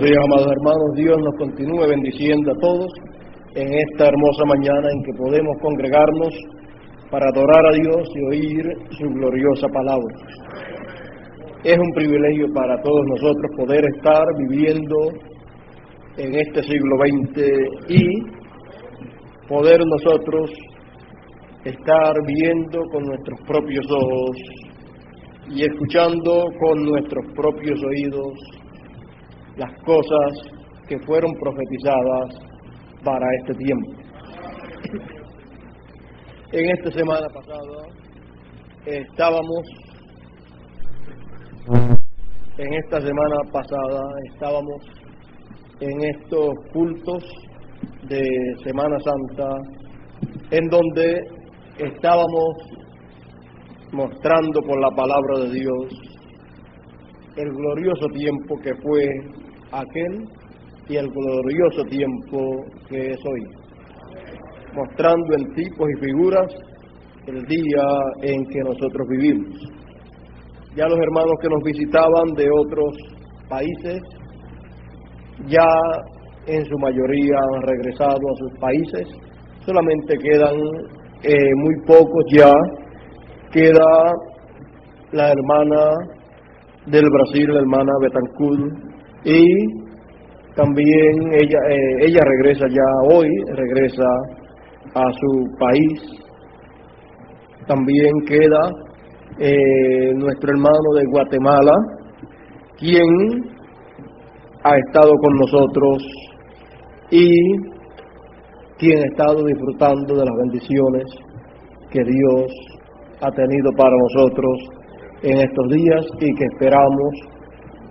Dios, amados hermanos, Dios nos continúe bendiciendo a todos en esta hermosa mañana en que podemos congregarnos para adorar a Dios y oír su gloriosa palabra. Es un privilegio para todos nosotros poder estar viviendo en este siglo XX y poder nosotros estar viendo con nuestros propios ojos y escuchando con nuestros propios oídos las cosas que fueron profetizadas para este tiempo. En esta semana pasada estábamos en estos cultos de Semana Santa, en donde estábamos mostrando por la palabra de Dios el glorioso tiempo que fue aquel y el glorioso tiempo que es hoy, mostrando en tipos y figuras el día en que nosotros vivimos. Ya los hermanos que nos visitaban de otros países, ya en su mayoría han regresado a sus países, solamente quedan muy pocos ya. Queda la hermana del Brasil, la hermana Betancourt, y también ella regresa ya hoy, regresa a su país. También queda nuestro hermano de Guatemala, quien ha estado con nosotros y quien ha estado disfrutando de las bendiciones que Dios ha tenido para nosotros en estos días y que esperamos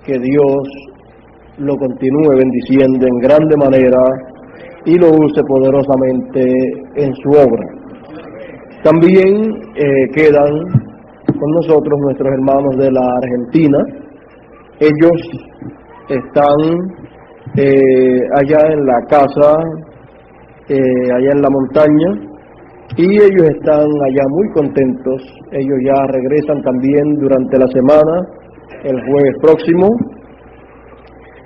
que Dios lo continúe bendiciendo en grande manera y lo use poderosamente en su obra. También quedan con nosotros nuestros hermanos de la Argentina. Ellos están allá en la casa, allá en la montaña, y ellos están allá muy contentos. Ellos ya regresan también durante la semana, el jueves próximo,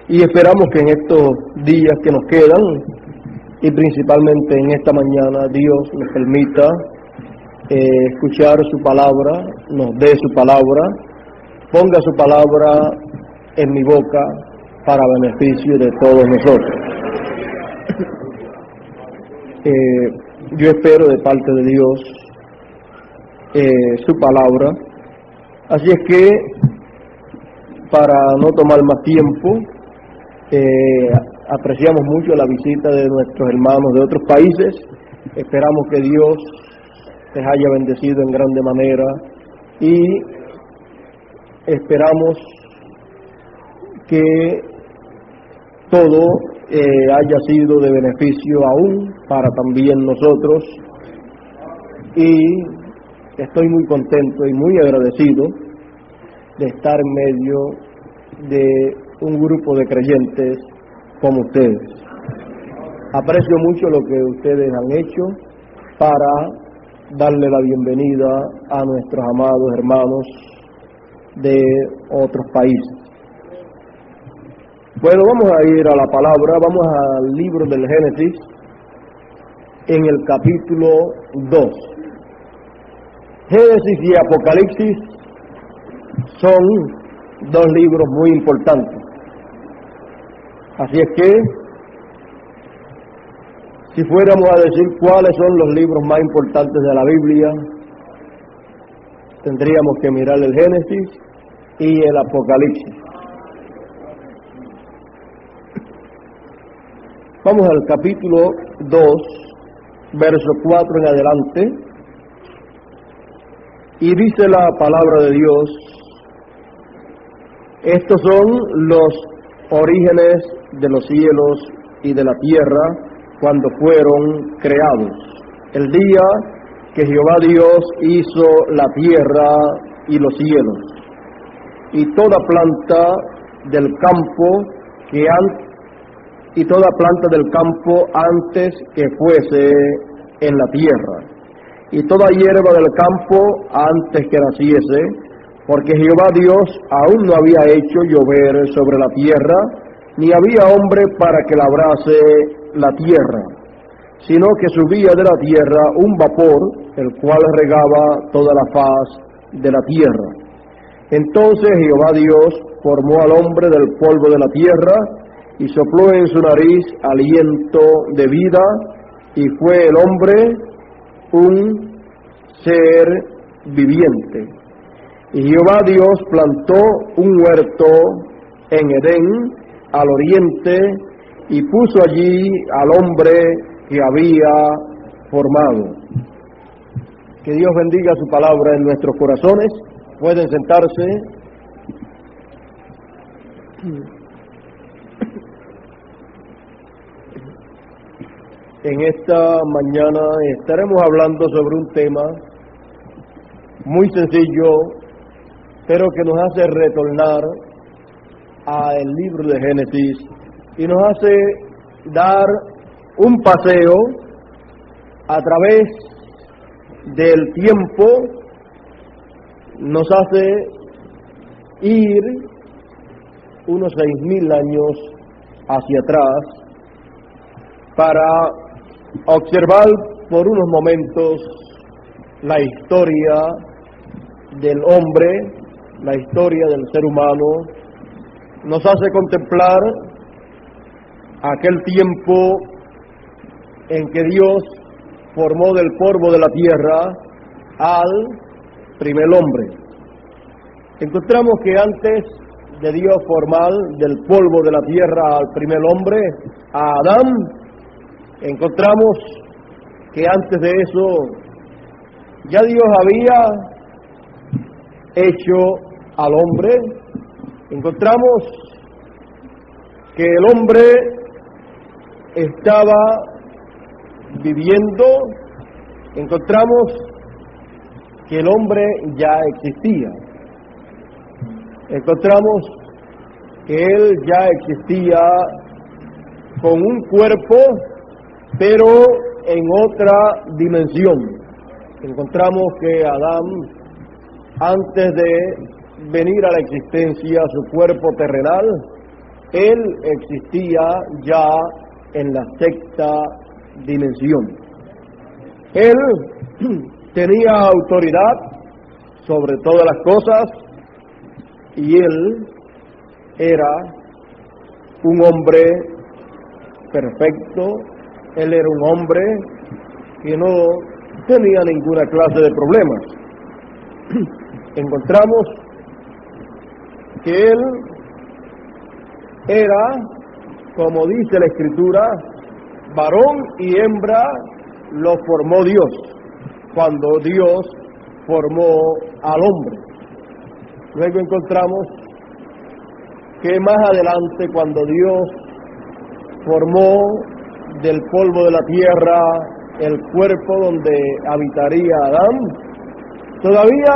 y esperamos que en estos días que nos quedan, y principalmente en esta mañana, Dios nos permita escuchar su palabra, nos dé su palabra, ponga su palabra en mi boca para beneficio de todos nosotros. Yo espero de parte de Dios su palabra, así es que para no tomar más tiempo, apreciamos mucho la visita de nuestros hermanos de otros países. Esperamos que Dios les haya bendecido en grande manera y esperamos que todo haya sido de beneficio aún para también nosotros, y estoy muy contento y muy agradecido de estar en medio de un grupo de creyentes como ustedes. Aprecio mucho lo que ustedes han hecho para darle la bienvenida a nuestros amados hermanos de otros países. Bueno, vamos a ir a la palabra, vamos al libro del Génesis, en el capítulo 2. Génesis y Apocalipsis son dos libros muy importantes. Así es que, si fuéramos a decir cuáles son los libros más importantes de la Biblia, tendríamos que mirar el Génesis y el Apocalipsis. Vamos al capítulo 2, verso 4 en adelante, y dice la palabra de Dios: estos son los orígenes de los cielos y de la tierra cuando fueron creados, el día que Jehová Dios hizo la tierra y los cielos, y toda planta del campo antes que fuese en la tierra, y toda hierba del campo antes que naciese, porque Jehová Dios aún no había hecho llover sobre la tierra, ni había hombre para que labrase la tierra, sino que subía de la tierra un vapor, el cual regaba toda la faz de la tierra. Entonces Jehová Dios formó al hombre del polvo de la tierra, y sopló en su nariz aliento de vida, y fue el hombre un ser viviente. Y Jehová Dios plantó un huerto en Edén, al oriente, y puso allí al hombre que había formado. Que Dios bendiga su palabra en nuestros corazones. Pueden sentarse. En esta mañana estaremos hablando sobre un tema muy sencillo, pero que nos hace retornar al libro de Génesis y nos hace dar un paseo a través del tiempo, nos hace ir unos 6,000 años hacia atrás para observar por unos momentos la historia del hombre, la historia del ser humano. Nos hace contemplar aquel tiempo en que Dios formó del polvo de la tierra al primer hombre. Encontramos que antes de Dios formar del polvo de la tierra al primer hombre, a Adán, encontramos que antes de eso ya Dios había hecho al hombre. Encontramos que el hombre estaba viviendo. Encontramos que el hombre ya existía. Encontramos que él ya existía con un cuerpo, pero en otra dimensión. Encontramos que Adán, antes de venir a la existencia su cuerpo terrenal, él existía ya en la sexta dimensión. Él tenía autoridad sobre todas las cosas y él era un hombre perfecto. Él era un hombre que no tenía ninguna clase de problemas. Encontramos que él era, como dice la Escritura, varón y hembra lo formó Dios, cuando Dios formó al hombre. Luego encontramos que más adelante, cuando Dios formó del polvo de la tierra el cuerpo donde habitaría Adán, todavía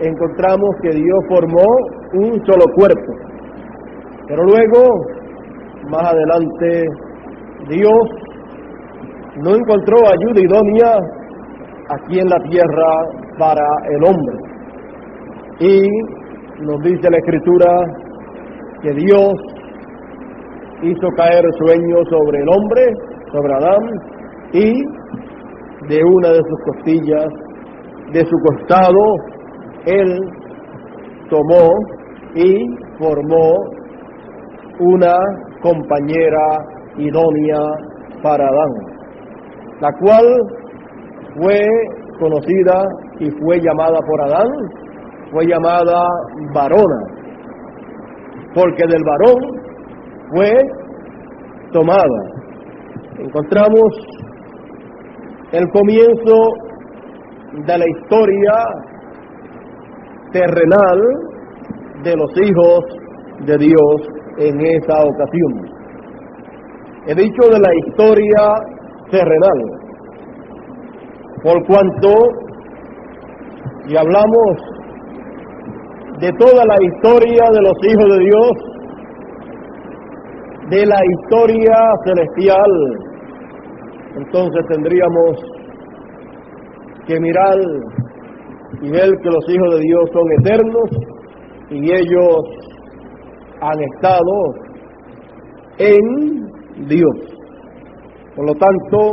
encontramos que Dios formó un solo cuerpo. Pero luego, más adelante, Dios no encontró ayuda idónea aquí en la tierra para el hombre. Y nos dice la Escritura que Dios hizo caer sueño sobre el hombre, sobre Adán, y de una de sus costillas, de su costado, él tomó y formó una compañera idónea para Adán, la cual fue conocida y fue llamada por Adán, fue llamada varona, porque del varón fue tomada. Encontramos el comienzo de la historia terrenal de los hijos de Dios en esa ocasión. He dicho de la historia terrenal, por cuanto, y hablamos de toda la historia de los hijos de Dios, de la historia celestial, entonces tendríamos que mirar y ver que los hijos de Dios son eternos y ellos han estado en Dios. Por lo tanto,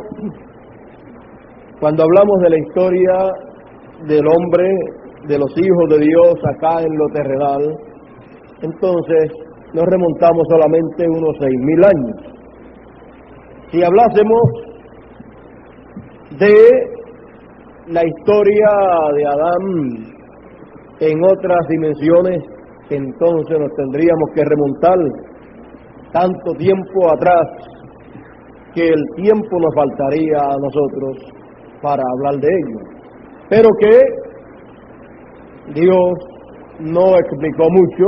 cuando hablamos de la historia del hombre, de los hijos de Dios acá en lo terrenal, entonces nos remontamos solamente unos 6.000 años. Si hablásemos de la historia de Adán en otras dimensiones, entonces nos tendríamos que remontar tanto tiempo atrás que el tiempo nos faltaría a nosotros para hablar de ello. Pero que Dios no explicó mucho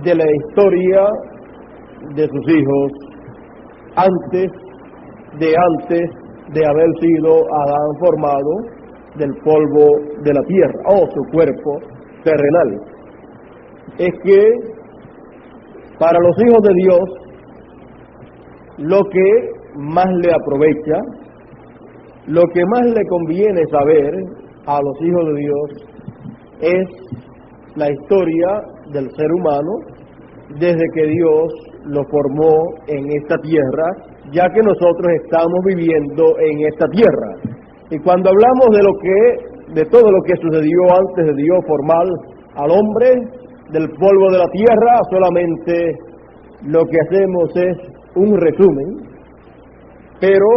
de la historia de sus hijos antes de haber sido Adán formado del polvo de la tierra, o su cuerpo terrenal. Es que para los hijos de Dios, lo que más le aprovecha, lo que más le conviene saber a los hijos de Dios es la historia del ser humano desde que Dios lo formó en esta tierra, ya que nosotros estamos viviendo en esta tierra. Y cuando hablamos de todo lo que sucedió antes de Dios formar al hombre del polvo de la tierra, solamente lo que hacemos es un resumen, pero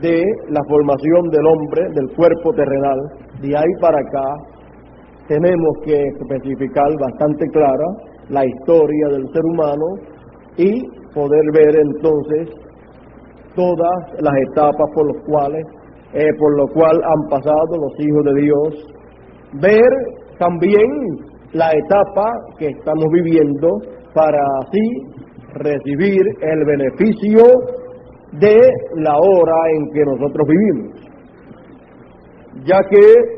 de la formación del hombre, del cuerpo terrenal. De ahí para acá tenemos que especificar bastante clara la historia del ser humano y poder ver entonces todas las etapas por lo cual han pasado los hijos de Dios, ver también la etapa que estamos viviendo para así recibir el beneficio de la hora en que nosotros vivimos. Ya que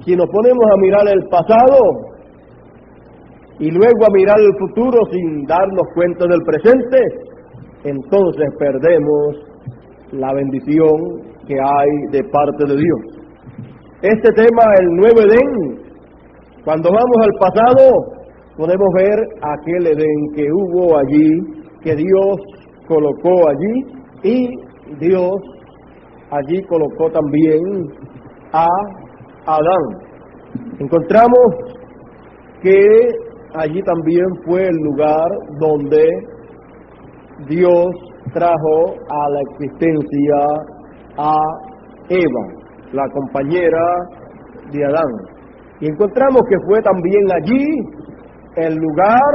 si nos ponemos a mirar el pasado y luego a mirar el futuro sin darnos cuenta del presente, entonces perdemos la bendición que hay de parte de Dios. Este tema, el nuevo Edén, cuando vamos al pasado, podemos ver aquel Edén que hubo allí, que Dios colocó allí, y Dios allí colocó también a Adán. Encontramos que allí también fue el lugar donde Dios trajo a la existencia a Eva, la compañera de Adán. Y encontramos que fue también allí el lugar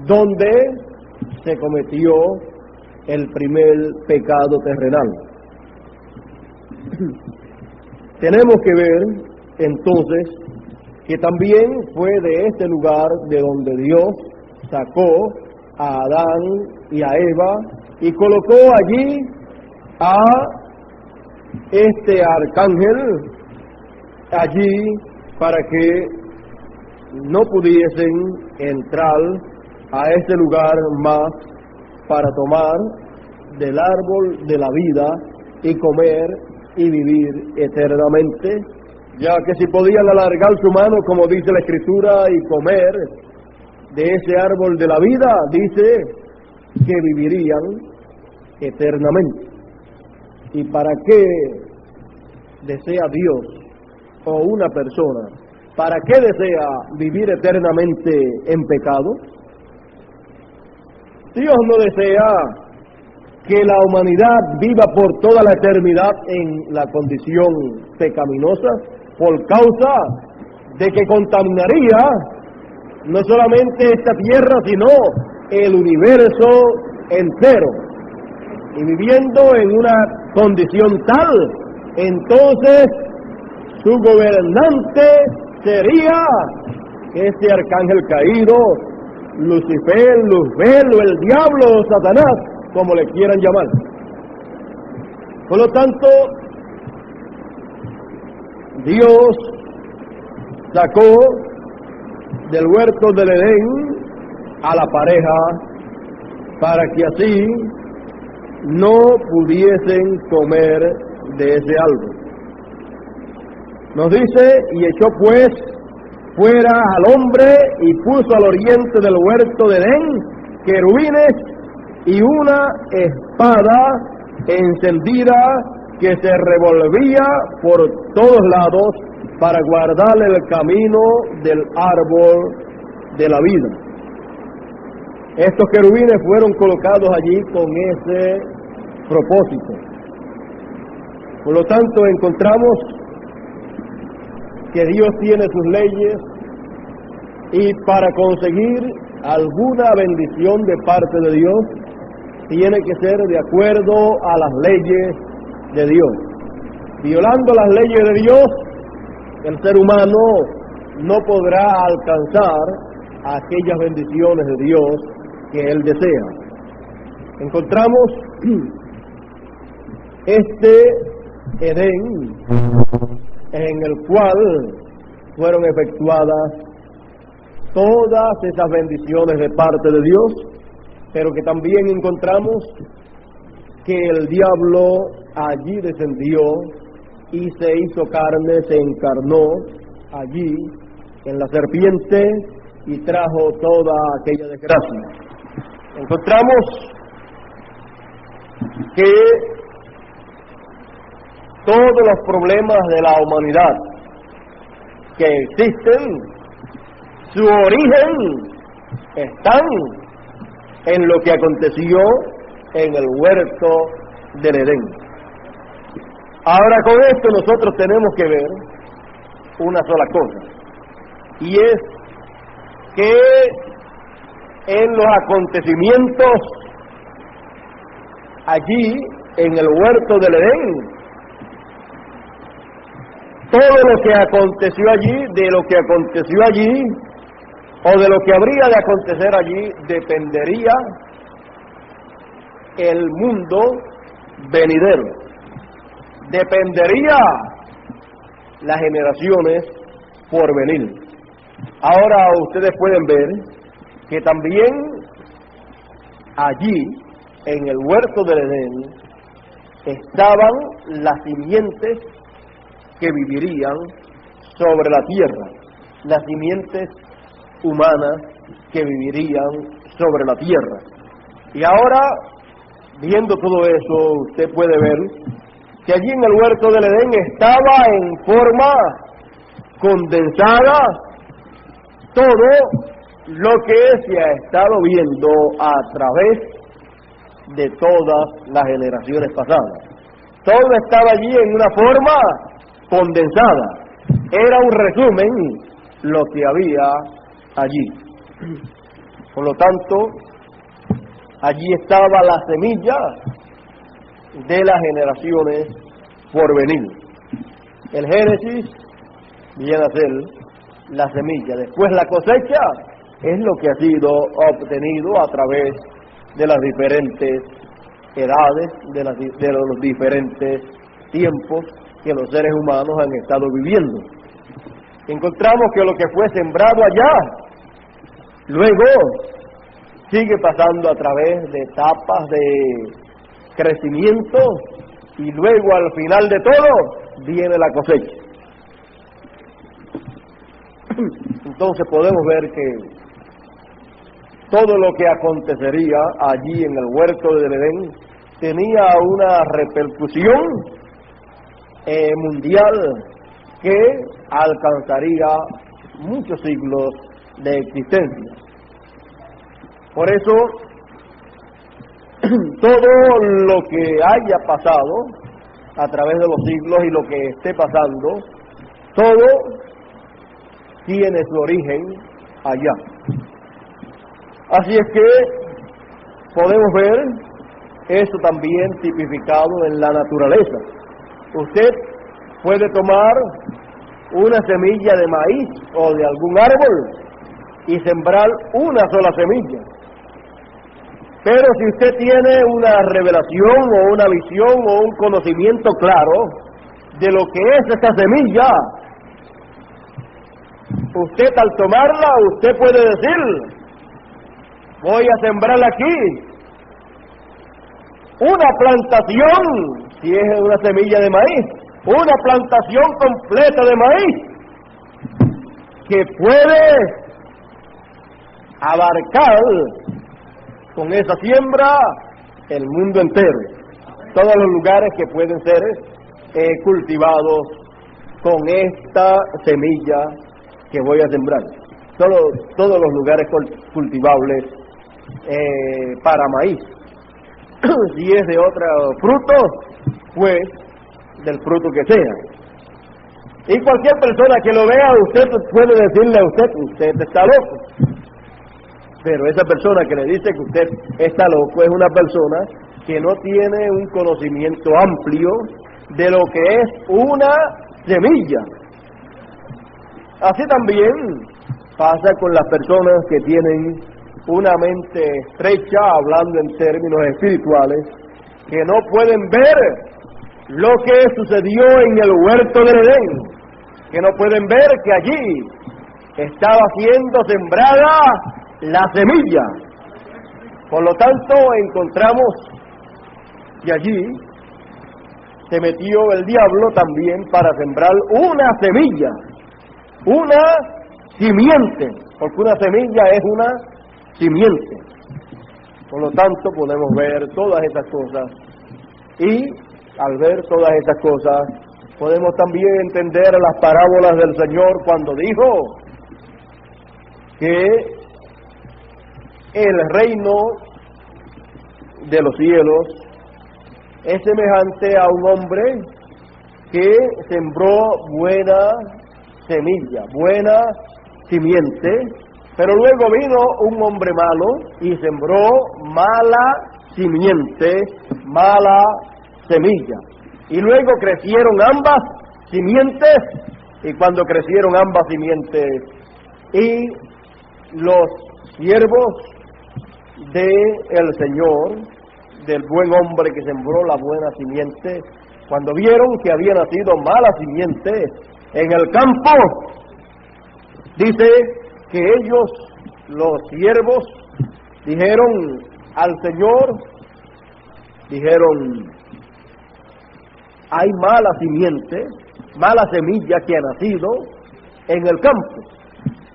donde se cometió el primer pecado terrenal. Tenemos que ver entonces que también fue de este lugar de donde Dios sacó a Adán y a Eva y colocó allí a este arcángel allí para que no pudiesen entrar a este lugar más para tomar del árbol de la vida y comer y vivir eternamente, ya que si podían alargar su mano, como dice la Escritura, y comer de ese árbol de la vida, dice que vivirían eternamente. ¿Y para qué desea Dios o una persona? ¿Para qué desea vivir eternamente en pecado? Dios no desea que la humanidad viva por toda la eternidad en la condición pecaminosa, por causa de que contaminaría no solamente esta tierra, sino el universo entero. Y viviendo en una condición tal, entonces su gobernante sería este arcángel caído, Lucifer, Luzbel, o el diablo, o Satanás, como le quieran llamar. Por lo tanto, Dios sacó del huerto del Edén a la pareja para que así no pudiesen comer de ese árbol. Nos dice, y echó pues fuera al hombre y puso al oriente del huerto de Edén querubines y una espada encendida que se revolvía por todos lados para guardar el camino del árbol de la vida. Estos querubines fueron colocados allí con ese propósito. Por lo tanto, encontramos que Dios tiene sus leyes y para conseguir alguna bendición de parte de Dios, tiene que ser de acuerdo a las leyes de Dios. Violando las leyes de Dios, el ser humano no podrá alcanzar aquellas bendiciones de Dios que él desea. Encontramos este Edén en el cual fueron efectuadas todas esas bendiciones de parte de Dios, pero que también encontramos que el diablo allí descendió y se hizo carne, se encarnó allí en la serpiente y trajo toda aquella desgracia. Encontramos que todos los problemas de la humanidad que existen, su origen están en lo que aconteció en el huerto del Edén. Ahora con esto nosotros tenemos que ver una sola cosa, y es que en los acontecimientos allí en el huerto del Edén, todo lo que aconteció allí, de lo que aconteció allí, o de lo que habría de acontecer allí, dependería el mundo venidero, dependería las generaciones por venir. Ahora ustedes pueden ver que también allí, en el huerto del Edén, estaban las simientes que vivirían sobre la tierra, las simientes humanas que vivirían sobre la tierra. Y ahora, viendo todo eso, usted puede ver que allí en el huerto del Edén estaba en forma condensada todo lo que se ha estado viendo a través de todas las generaciones pasadas. Todo estaba allí en una forma condensada. Era un resumen lo que había allí. Por lo tanto, allí estaba la semilla de las generaciones por venir. El Génesis viene a ser la semilla. Después la cosecha es lo que ha sido obtenido a través de las diferentes edades, de los diferentes tiempos que los seres humanos han estado viviendo. Encontramos que lo que fue sembrado allá, luego sigue pasando a través de etapas de crecimiento y luego al final de todo viene la cosecha. Entonces podemos ver que todo lo que acontecería allí en el huerto del Edén tenía una repercusión mundial que alcanzaría muchos siglos de existencia. Por eso, todo lo que haya pasado a través de los siglos y lo que esté pasando, todo tiene su origen allá. Así es que podemos ver eso también tipificado en la naturaleza. Usted puede tomar una semilla de maíz o de algún árbol y sembrar una sola semilla. Pero si usted tiene una revelación o una visión o un conocimiento claro de lo que es esta semilla, usted al tomarla, usted puede decir: voy a sembrar aquí una plantación, si es una semilla de maíz, una plantación completa de maíz, que puede abarcar con esa siembra el mundo entero, todos los lugares que pueden ser cultivados con esta semilla que voy a sembrar, todos los lugares cultivables para maíz. Si es de otro fruto, pues del fruto que sea. Y cualquier persona que lo vea, usted puede decirle a usted está loco. Pero esa persona que le dice que usted está loco es una persona que no tiene un conocimiento amplio de lo que es una semilla. Así también pasa con las personas que tienen una mente estrecha, hablando en términos espirituales, que no pueden ver lo que sucedió en el huerto del Edén, que no pueden ver que allí estaba siendo sembrada la semilla. Por lo tanto, encontramos que allí se metió el diablo también para sembrar una semilla, una simiente, porque una semilla es una simiente. Por lo tanto, podemos ver todas estas cosas, y al ver todas estas cosas, podemos también entender las parábolas del Señor cuando dijo que el reino de los cielos es semejante a un hombre que sembró buena semilla, buena simiente, pero luego vino un hombre malo y sembró mala simiente, mala semilla. Y luego crecieron ambas simientes, y cuando crecieron ambas simientes, y los siervos del Señor, del buen hombre que sembró la buena simiente, cuando vieron que había nacido mala simiente en el campo, dice que ellos, los siervos, dijeron al Señor, dijeron: hay mala simiente, mala semilla que ha nacido en el campo.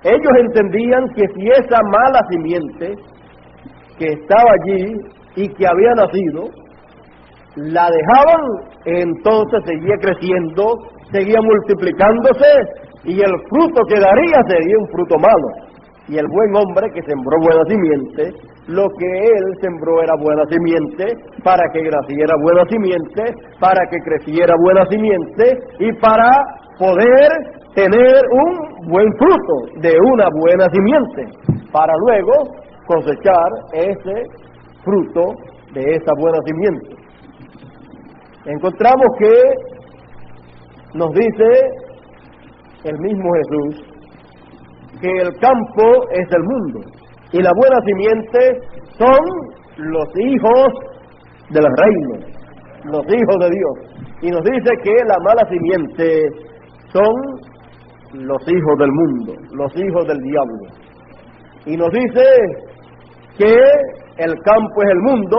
Ellos entendían que si esa mala simiente que estaba allí y que había nacido, la dejaban, entonces seguía creciendo, seguía multiplicándose, y el fruto que daría sería un fruto malo. Y el buen hombre que sembró buena simiente, lo que él sembró era buena simiente, para que naciera buena simiente, para que creciera buena simiente, y para poder tener un buen fruto de una buena simiente, para luego cosechar ese fruto de esa buena simiente. Encontramos que nos dice el mismo Jesús que el campo es el mundo y la buena simiente son los hijos del reino, los hijos de Dios. Y nos dice que la mala simiente son los hijos del mundo, los hijos del diablo. Y nos dice que el campo es el mundo,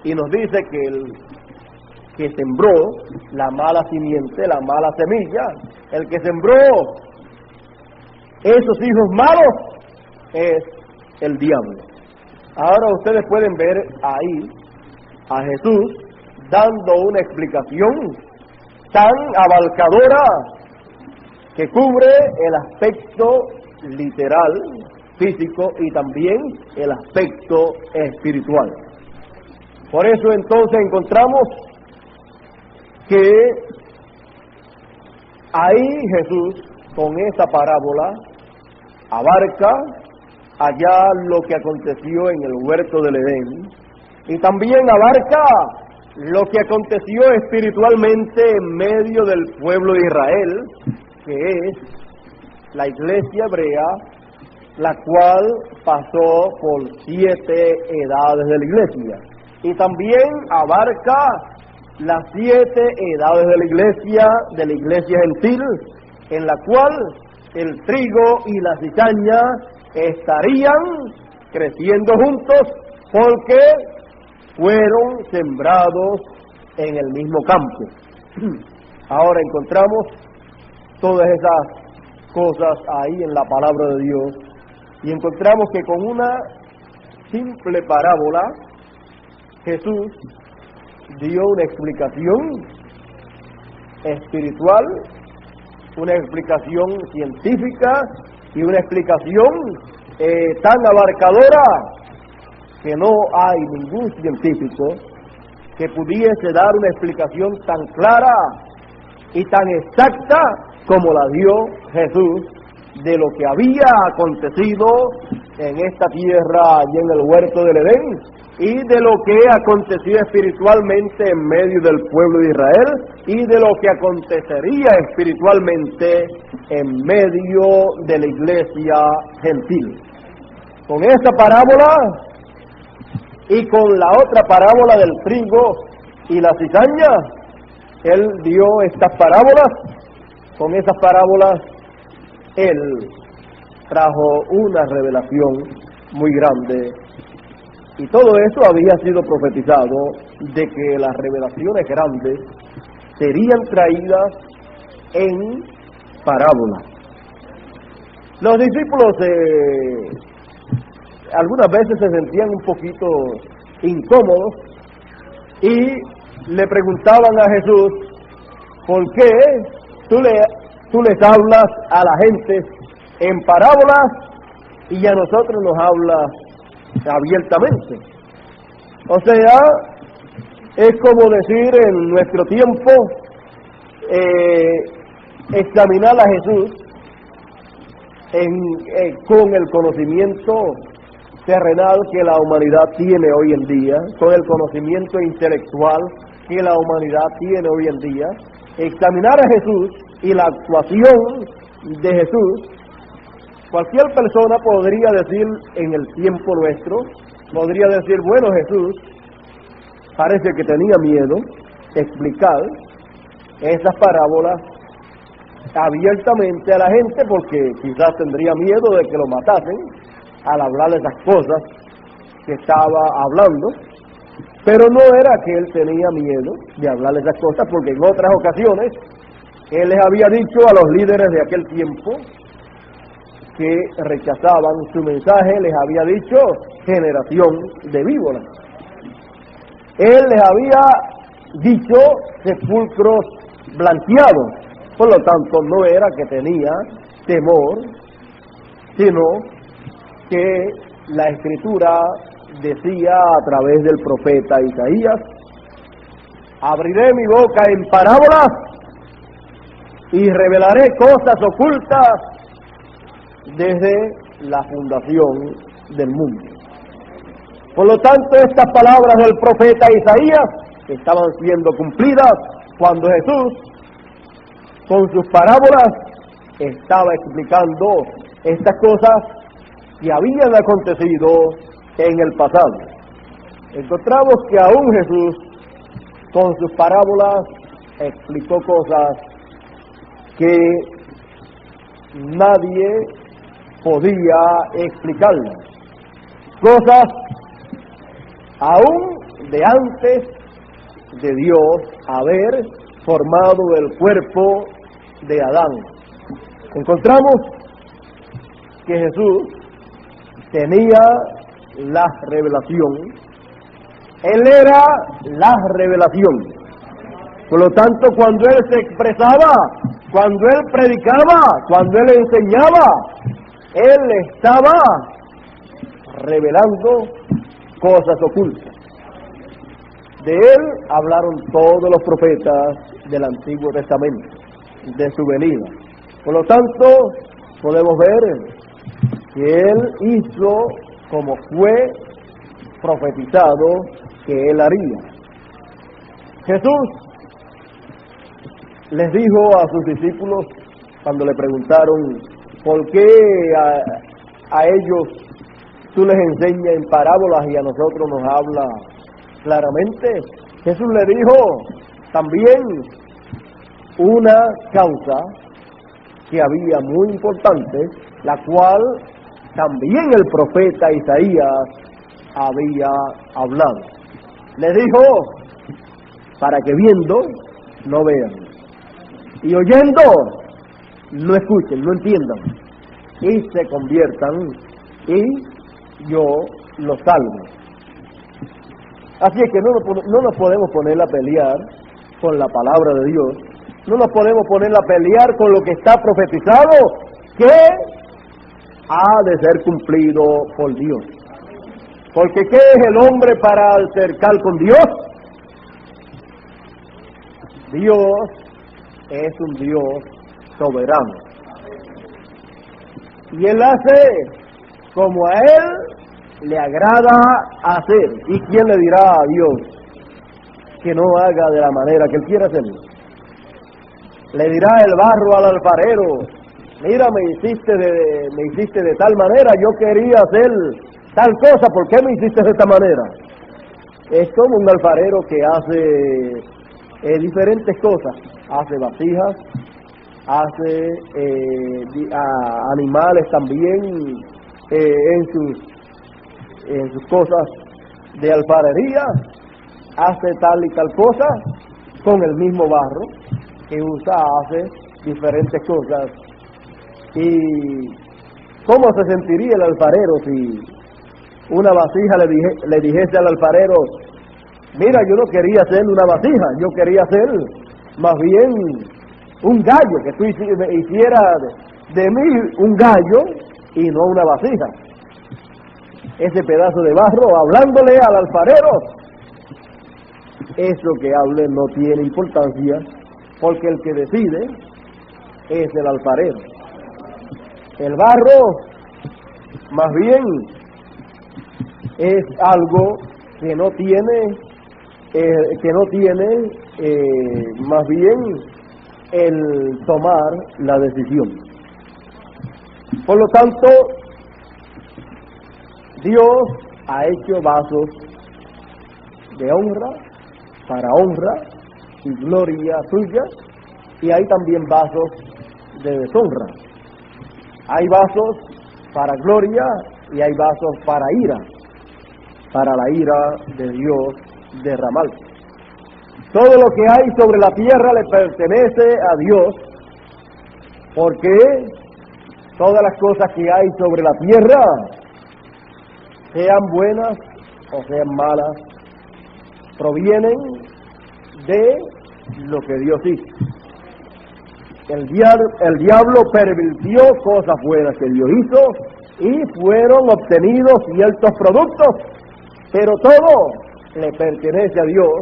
y nos dice que el que sembró la mala simiente, la mala semilla, el que sembró esos hijos malos es el diablo. Ahora ustedes pueden ver ahí a Jesús dando una explicación tan abarcadora que cubre el aspecto literal, físico, y también el aspecto espiritual. Por eso entonces encontramos que ahí Jesús, con esa parábola, abarca allá lo que aconteció en el huerto del Edén, y también abarca lo que aconteció espiritualmente en medio del pueblo de Israel, que es la iglesia hebrea, la cual pasó por 7 edades de la iglesia, y también abarca las 7 edades de la iglesia gentil, en la cual el trigo y la cizaña estarían creciendo juntos, porque fueron sembrados en el mismo campo. Ahora encontramos todas esas cosas ahí en la palabra de Dios, y encontramos que con una simple parábola, Jesús dio una explicación espiritual, una explicación científica y una explicación tan abarcadora que no hay ningún científico que pudiese dar una explicación tan clara y tan exacta como la dio Jesús de lo que había acontecido en esta tierra y en el huerto del Edén, y de lo que aconteció espiritualmente en medio del pueblo de Israel, y de lo que acontecería espiritualmente en medio de la iglesia gentil. Con esta parábola y con la otra parábola del trigo y la cizaña, él dio estas parábolas. Con esas parábolas él trajo una revelación muy grande, y todo eso había sido profetizado, de que las revelaciones grandes serían traídas en parábolas. Los discípulos algunas veces se sentían un poquito incómodos y le preguntaban a Jesús: ¿por qué tú les hablas a la gente en parábolas y a nosotros nos hablas abiertamente? O sea, es como decir en nuestro tiempo, examinar a Jesús con el conocimiento terrenal que la humanidad tiene hoy en día, con el conocimiento intelectual que la humanidad tiene hoy en día. Examinar a Jesús y la actuación de Jesús, cualquier persona podría decir en el tiempo nuestro, podría decir: bueno, Jesús parece que tenía miedo de explicar esas parábolas abiertamente a la gente, porque quizás tendría miedo de que lo matasen al hablar de esas cosas que estaba hablando. Pero no era que él tenía miedo de hablar de esas cosas, porque en otras ocasiones él les había dicho a los líderes de aquel tiempo que rechazaban su mensaje, les había dicho: generación de víboras. Él les había dicho: sepulcros blanqueados. Por lo tanto, no era que tenía temor, sino que la Escritura decía a través del profeta Isaías: abriré mi boca en parábolas y revelaré cosas ocultas desde la fundación del mundo. Por lo tanto, estas palabras del profeta Isaías estaban siendo cumplidas cuando Jesús, con sus parábolas, estaba explicando estas cosas que habían acontecido en el pasado. Encontramos que aún Jesús, con sus parábolas, explicó cosas que nadie podía explicarlas, cosas aún de antes de Dios haber formado el cuerpo de Adán. Encontramos que Jesús tenía la revelación, él era la revelación. Por lo tanto, cuando él se expresaba, cuando él predicaba, cuando él enseñaba, él estaba revelando cosas ocultas. De él hablaron todos los profetas del Antiguo Testamento, de su venida. Por lo tanto, podemos ver que él hizo como fue profetizado que él haría. Jesús les dijo a sus discípulos, cuando le preguntaron: ¿por qué a ellos tú les enseñas en parábolas y a nosotros nos habla claramente? Jesús le dijo también una causa que había muy importante, la cual también el profeta Isaías había hablado. Le dijo: para que viendo no vean, y oyendo no escuchen, no entiendan, y se conviertan, y yo los salve. Así es que no nos podemos poner a pelear con la palabra de Dios, no nos podemos poner a pelear con lo que está profetizado, que ha de ser cumplido por Dios. Porque ¿qué es el hombre para altercar con Dios? Dios es un Dios soberano. Y Él hace como a Él le agrada hacer. ¿Y quién le dirá a Dios que no haga de la manera que Él quiere hacerlo? Le dirá el barro al alfarero: mira, me hiciste de tal manera, yo quería hacer tal cosa, ¿por qué me hiciste de esta manera? Es como un alfarero que hace diferentes cosas, hace vasijas, hace animales también en sus cosas de alfarería, hace tal y tal cosa con el mismo barro que usa, hace diferentes cosas. ¿Y cómo se sentiría el alfarero si una vasija le dijese al alfarero: mira, yo no quería hacer una vasija, yo quería hacer más bien un gallo, que tú hicieras de mí un gallo y no una vasija? Ese pedazo de barro hablándole al alfarero, eso que hable no tiene importancia, porque el que decide es el alfarero. El barro más bien es algo que no tiene más bien el tomar la decisión. Por lo tanto, Dios ha hecho vasos de honra, para honra y gloria suya, y hay también vasos de deshonra. Hay vasos para gloria y hay vasos para ira, para la ira de Dios derramarse. Todo lo que hay sobre la tierra le pertenece a Dios, porque todas las cosas que hay sobre la tierra, sean buenas o sean malas, provienen de lo que Dios hizo. El diablo pervirtió cosas buenas que Dios hizo y fueron obtenidos ciertos productos, pero todo le pertenece a Dios,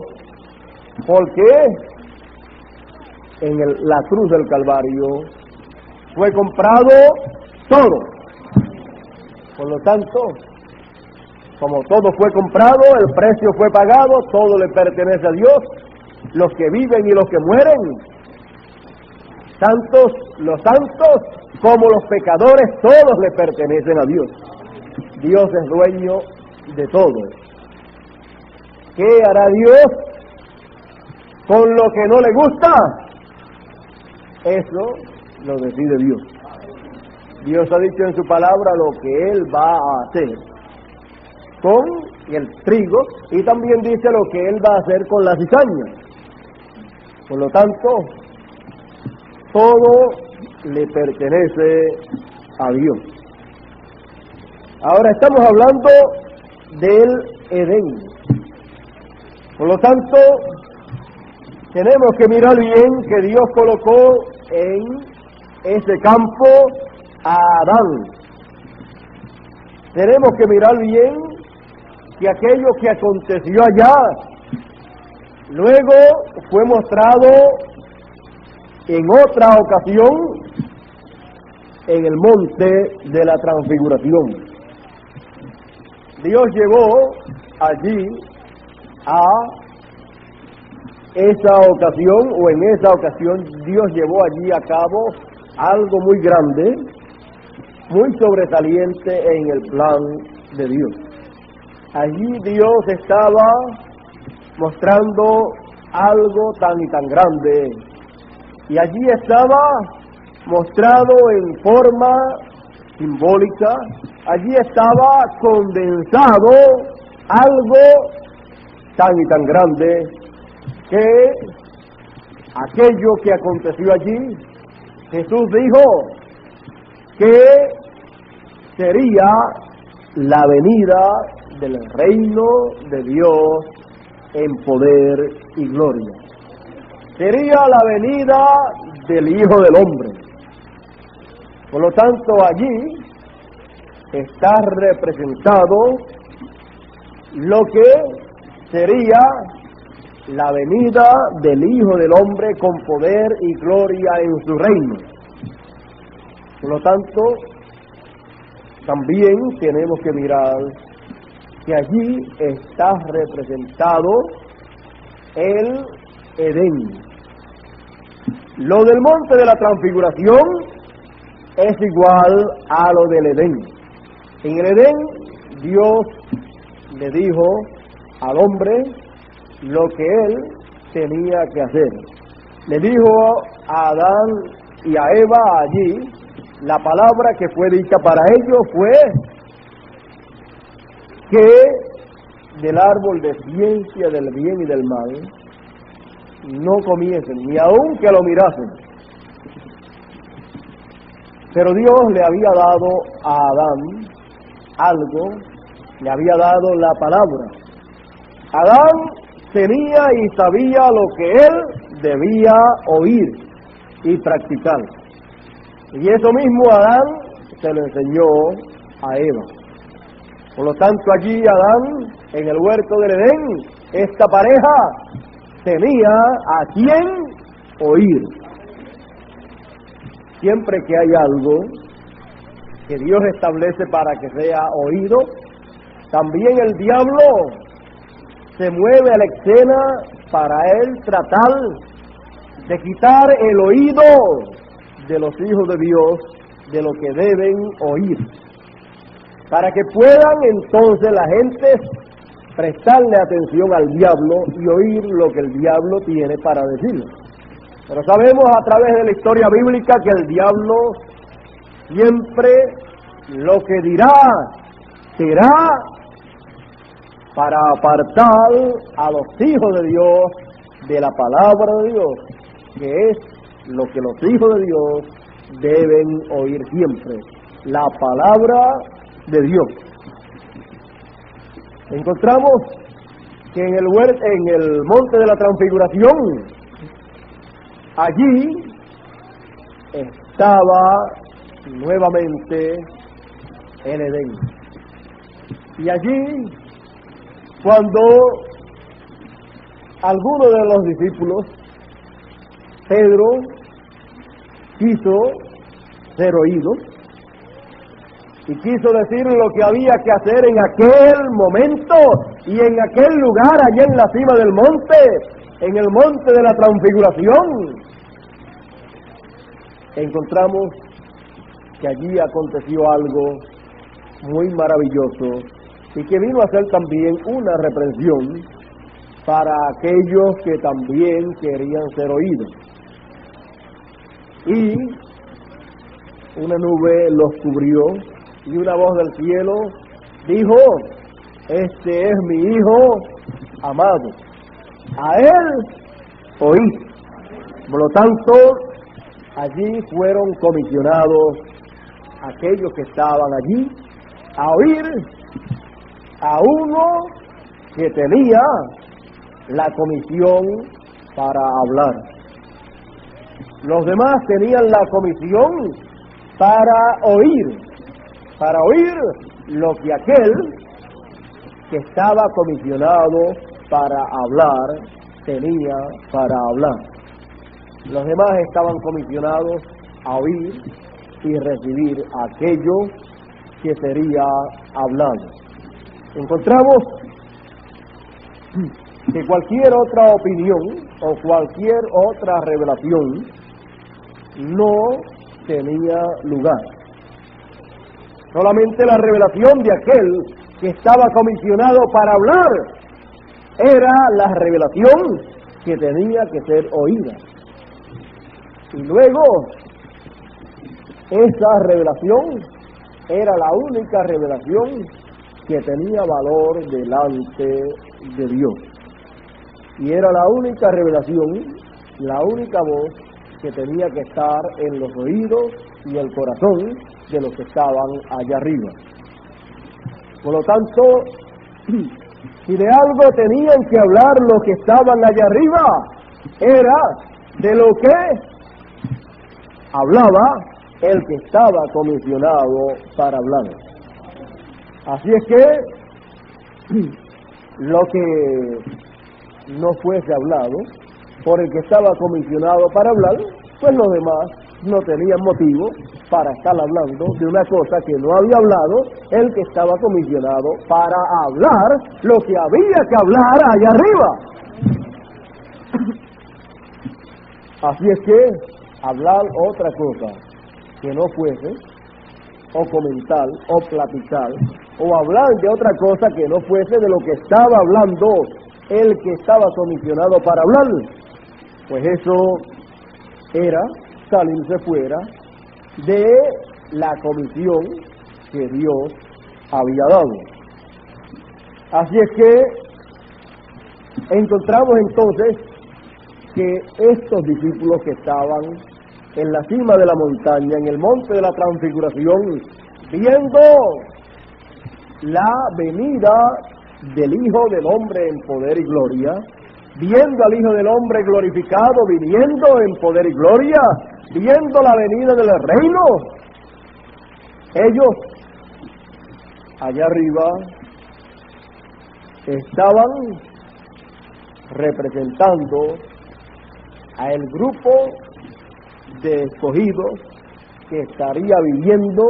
porque en la cruz del Calvario fue comprado todo. Por lo tanto, como todo fue comprado, el precio fue pagado, todo le pertenece a Dios. Los que viven y los que mueren, tantos los santos como los pecadores, todos le pertenecen a Dios. Dios es dueño de todo. ¿Qué hará Dios con lo que no le gusta? Eso lo decide Dios. Dios ha dicho en su palabra lo que Él va a hacer con el trigo, y también dice lo que Él va a hacer con la cizaña. Por lo tanto, todo le pertenece a Dios. Ahora estamos hablando del Edén. Por lo tanto, tenemos que mirar bien que Dios colocó en ese campo a Adán. Tenemos que mirar bien que aquello que aconteció allá luego fue mostrado en otra ocasión en el monte de la transfiguración. Dios llevó allí a esa ocasión, o en esa ocasión Dios llevó allí a cabo algo muy grande, muy sobresaliente en el plan de Dios. Allí Dios estaba mostrando algo tan y tan grande, y allí estaba mostrado en forma simbólica, allí estaba condensado algo tan y tan grande, que aquello que aconteció allí, Jesús dijo que sería la venida del reino de Dios en poder y gloria. Sería la venida del Hijo del Hombre. Por lo tanto, allí está representado lo que sería la venida del Hijo del Hombre con poder y gloria en su reino. Por lo tanto, también tenemos que mirar que allí está representado el Edén. Lo del monte de la transfiguración es igual a lo del Edén. En el Edén, Dios le dijo al hombre lo que él tenía que hacer. Le dijo a Adán y a Eva allí, la palabra que fue dicha para ellos fue que del árbol de ciencia del bien y del mal no comiesen, ni aun que lo mirasen. Pero Dios le había dado a Adán algo, le había dado la palabra. Adán tenía y sabía lo que él debía oír y practicar. Y eso mismo Adán se lo enseñó a Eva. Por lo tanto, allí Adán, en el huerto del Edén, esta pareja tenía a quien oír. Siempre que hay algo que Dios establece para que sea oído, también el diablo se mueve a la escena para él tratar de quitar el oído de los hijos de Dios de lo que deben oír, para que puedan entonces la gente prestarle atención al diablo y oír lo que el diablo tiene para decir. Pero sabemos a través de la historia bíblica que el diablo siempre lo que dirá será para apartar a los hijos de Dios de la palabra de Dios, que es lo que los hijos de Dios deben oír siempre, la palabra de Dios. Encontramos que en el monte de la transfiguración, allí estaba nuevamente el Edén. Y allí, cuando alguno de los discípulos, Pedro, quiso ser oído y quiso decir lo que había que hacer en aquel momento y en aquel lugar, allá en la cima del monte, en el monte de la transfiguración, encontramos que allí aconteció algo muy maravilloso y que vino a ser también una reprensión para aquellos que también querían ser oídos. Y una nube los cubrió y una voz del cielo dijo: este es mi Hijo amado, a él oíd. Por lo tanto, allí fueron comisionados aquellos que estaban allí a oír a uno que tenía la comisión para hablar. Los demás tenían la comisión para oír lo que aquel que estaba comisionado para hablar tenía para hablar. Los demás estaban comisionados a oír y recibir aquello que sería hablado. Encontramos que cualquier otra opinión o cualquier otra revelación no tenía lugar. Solamente la revelación de aquel que estaba comisionado para hablar era la revelación que tenía que ser oída. Y luego, esa revelación era la única revelación que tenía valor delante de Dios. Y era la única revelación, la única voz que tenía que estar en los oídos y el corazón de los que estaban allá arriba. Por lo tanto, Si de algo tenían que hablar los que estaban allá arriba, era de lo que hablaba el que estaba comisionado para hablar. Así es que lo que no fuese hablado por el que estaba comisionado para hablar, pues los demás no tenían motivo para estar hablando de una cosa que no había hablado el que estaba comisionado para hablar lo que había que hablar allá arriba. Así es que hablar otra cosa que no fuese, o comentar, o platicar, o hablar de otra cosa que no fuese de lo que estaba hablando el que estaba comisionado para hablar, pues eso era salirse fuera de la comisión que Dios había dado. Así es que encontramos entonces que estos discípulos que estaban en la cima de la montaña, en el monte de la transfiguración, viendo la venida del Hijo del Hombre en poder y gloria, viendo al Hijo del Hombre glorificado, viniendo en poder y gloria, viendo la venida del reino, ellos allá arriba estaban representando a el grupo de escogidos que estaría viviendo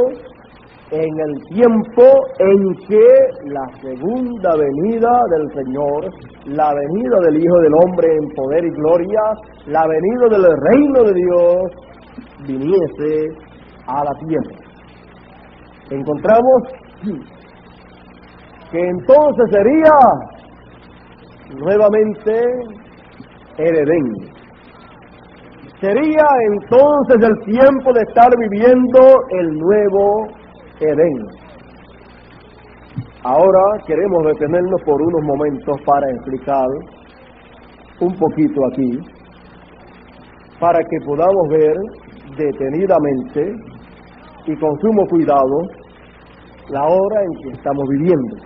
en el tiempo en que la segunda venida del Señor, la venida del Hijo del Hombre en poder y gloria, la venida del reino de Dios viniese a la tierra. Encontramos que entonces sería nuevamente el Edén. Sería entonces el tiempo de estar viviendo el nuevo Edén. Ahora queremos detenernos por unos momentos para explicar un poquito aquí, para que podamos ver detenidamente y con sumo cuidado la hora en que estamos viviendo.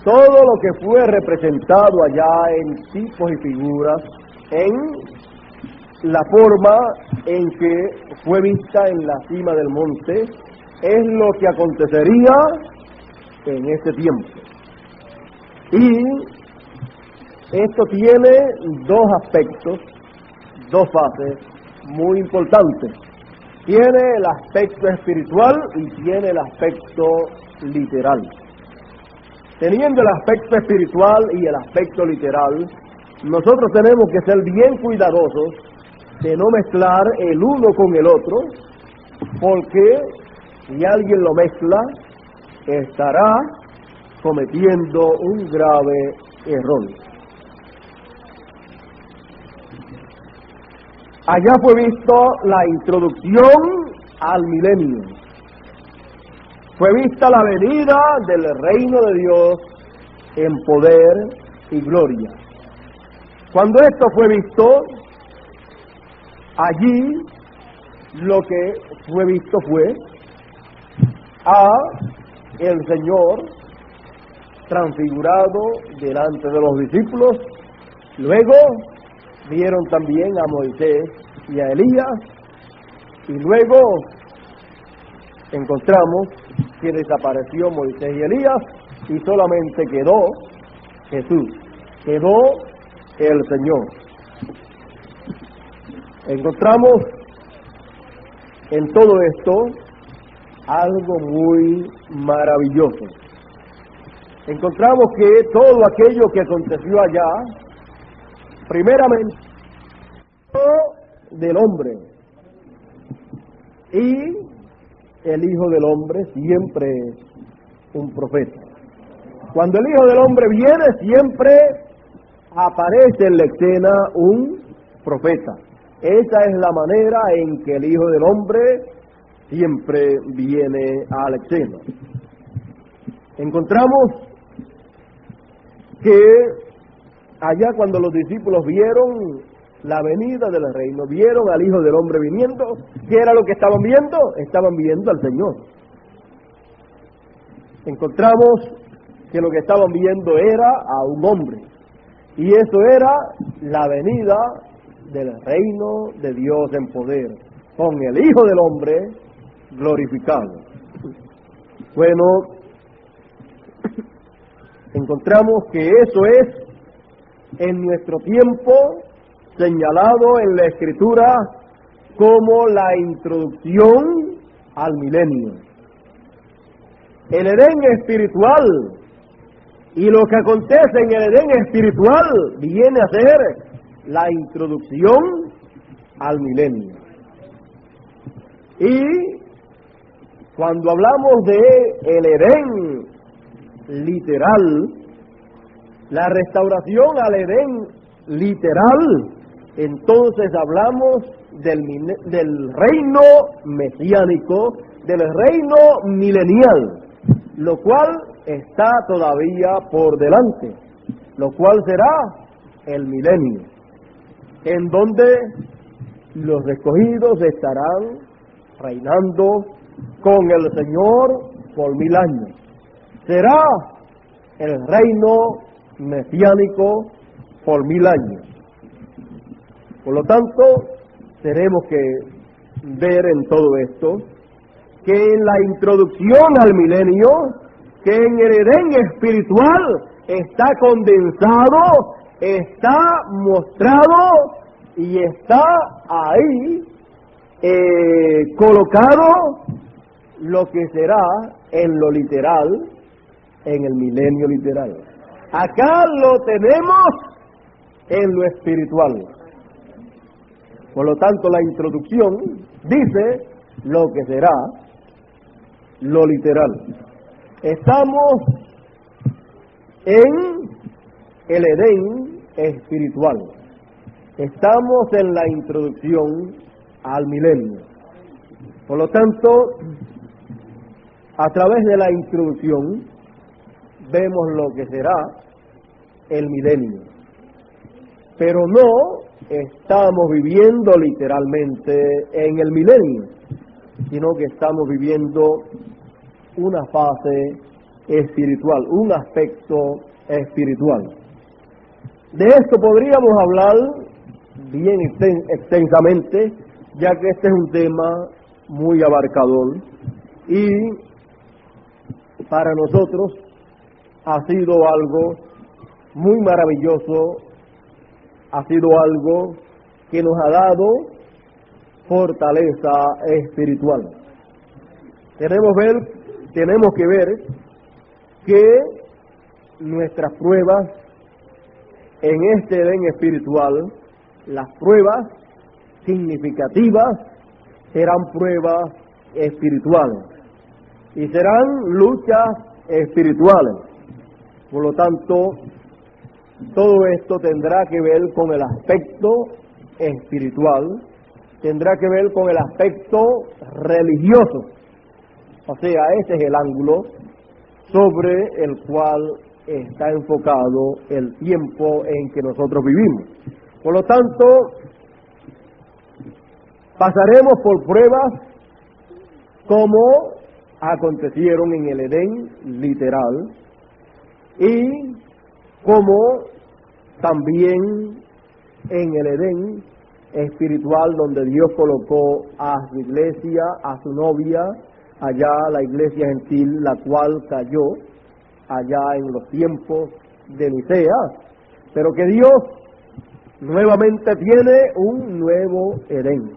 Todo lo que fue representado allá en tipos y figuras, en la forma en que fue vista en la cima del monte, es lo que acontecería en ese tiempo. Y esto tiene dos aspectos, dos fases muy importantes. Tiene el aspecto espiritual y tiene el aspecto literal. Teniendo el aspecto espiritual y el aspecto literal, nosotros tenemos que ser bien cuidadosos de no mezclar el uno con el otro, porque si alguien lo mezcla, estará cometiendo un grave error. Allá fue visto la introducción al milenio. Fue vista la venida del reino de Dios en poder y gloria. Cuando esto fue visto, allí lo que fue visto fue a el Señor transfigurado delante de los discípulos. Luego vieron también a Moisés y a Elías, y luego encontramos que desapareció Moisés y Elías y solamente quedó Jesús, quedó el Señor. Encontramos en todo esto algo muy maravilloso. Encontramos que todo aquello que aconteció allá, primeramente, del hombre, y el Hijo del Hombre siempre es un profeta. Cuando el Hijo del Hombre viene, siempre aparece en la escena un profeta. Esa es la manera en que el Hijo del Hombre siempre viene a la escena. Encontramos que allá cuando los discípulos vieron la venida del reino, vieron al Hijo del Hombre viniendo, ¿qué era lo que estaban viendo? Estaban viendo al Señor. Encontramos que lo que estaban viendo era a un hombre. Y eso era la venida del reino de Dios en poder, con el Hijo del Hombre glorificado. Bueno, encontramos que eso es en nuestro tiempo señalado en la Escritura como la introducción al milenio. El Edén espiritual y lo que acontece en el Edén espiritual viene a ser la introducción al milenio. Y cuando hablamos de el Edén literal, la restauración al Edén literal, entonces hablamos del reino mesiánico, del reino milenial, lo cual está todavía por delante, lo cual será el milenio, en donde los escogidos estarán reinando con el Señor por 1000 años. Será el reino mesiánico por 1000 años. Por lo tanto, tenemos que ver en todo esto que en la introducción al milenio, que en el Edén espiritual está condensado, está mostrado y está ahí colocado lo que será en lo literal, en el milenio literal. Acá lo tenemos en lo espiritual. Por lo tanto, la introducción dice lo que será lo literal. Estamos en el Edén espiritual. Estamos en la introducción al milenio. Por lo tanto, a través de la introducción vemos lo que será el milenio. Pero no estamos viviendo literalmente en el milenio, sino que estamos viviendo una fase espiritual, un aspecto espiritual. De esto podríamos hablar bien extensamente, ya que este es un tema muy abarcador y para nosotros ha sido algo muy maravilloso, ha sido algo que nos ha dado fortaleza espiritual. Tenemos que ver que nuestras pruebas en este Edén espiritual, las pruebas significativas, serán pruebas espirituales y serán luchas espirituales. Por lo tanto, todo esto tendrá que ver con el aspecto espiritual, tendrá que ver con el aspecto religioso. O sea, ese es el ángulo sobre el cual está enfocado el tiempo en que nosotros vivimos. Por lo tanto, pasaremos por pruebas como acontecieron en el Edén literal y como también en el Edén espiritual, donde Dios colocó a su iglesia, a su novia, allá la iglesia gentil, la cual cayó allá en los tiempos de Nicea, pero que Dios nuevamente tiene un nuevo Edén.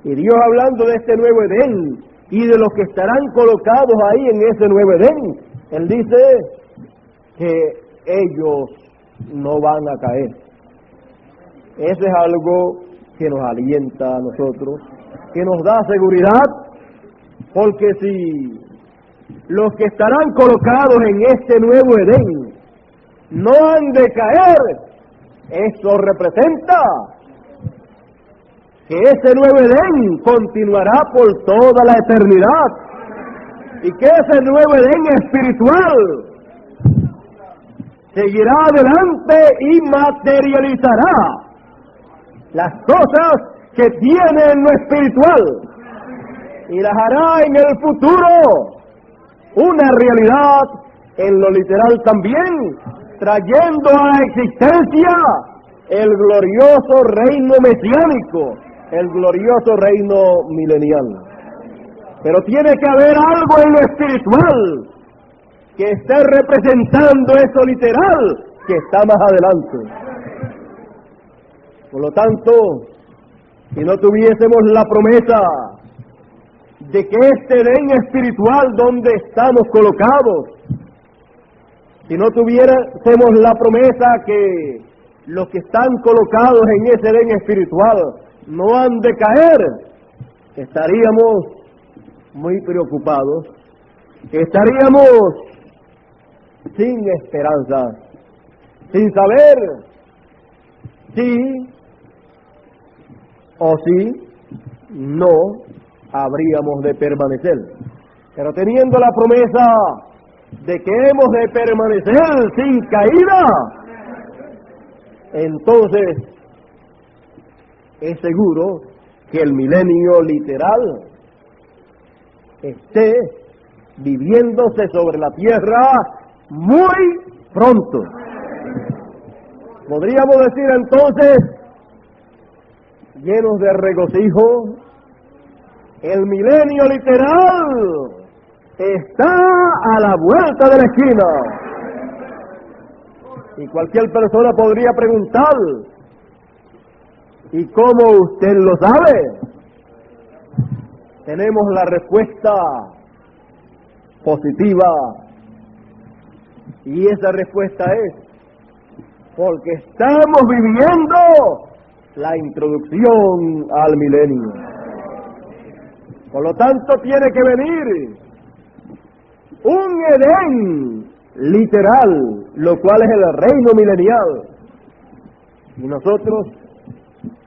Y Dios, hablando de este nuevo Edén y de los que estarán colocados ahí en ese nuevo Edén, Él dice que ellos no van a caer. Eso es algo que nos alienta a nosotros, que nos da seguridad, porque si los que estarán colocados en este nuevo Edén no han de caer, eso representa que ese nuevo Edén continuará por toda la eternidad y que ese nuevo Edén espiritual seguirá adelante y materializará las cosas que tiene en lo espiritual y las hará en el futuro una realidad en lo literal también, trayendo a la existencia el glorioso reino mesiánico, el glorioso reino milenial. Pero tiene que haber algo en lo espiritual que esté representando eso literal que está más adelante. Por lo tanto, si no tuviésemos la promesa de que este Edén espiritual donde estamos colocados, si no tuviésemos la promesa que los que están colocados en ese Edén espiritual no han de caer, estaríamos muy preocupados, estaríamos sin esperanza, sin saber si o si no habríamos de permanecer. Pero teniendo la promesa de que hemos de permanecer sin caída, entonces es seguro que el milenio literal esté viviéndose sobre la tierra muy pronto. Podríamos decir entonces, llenos de regocijo, el milenio literal está a la vuelta de la esquina. Y cualquier persona podría preguntar, ¿y cómo usted lo sabe? Tenemos la respuesta positiva, y esa respuesta es, porque estamos viviendo la introducción al milenio. Por lo tanto, tiene que venir un Edén literal, lo cual es el reino milenial. Y nosotros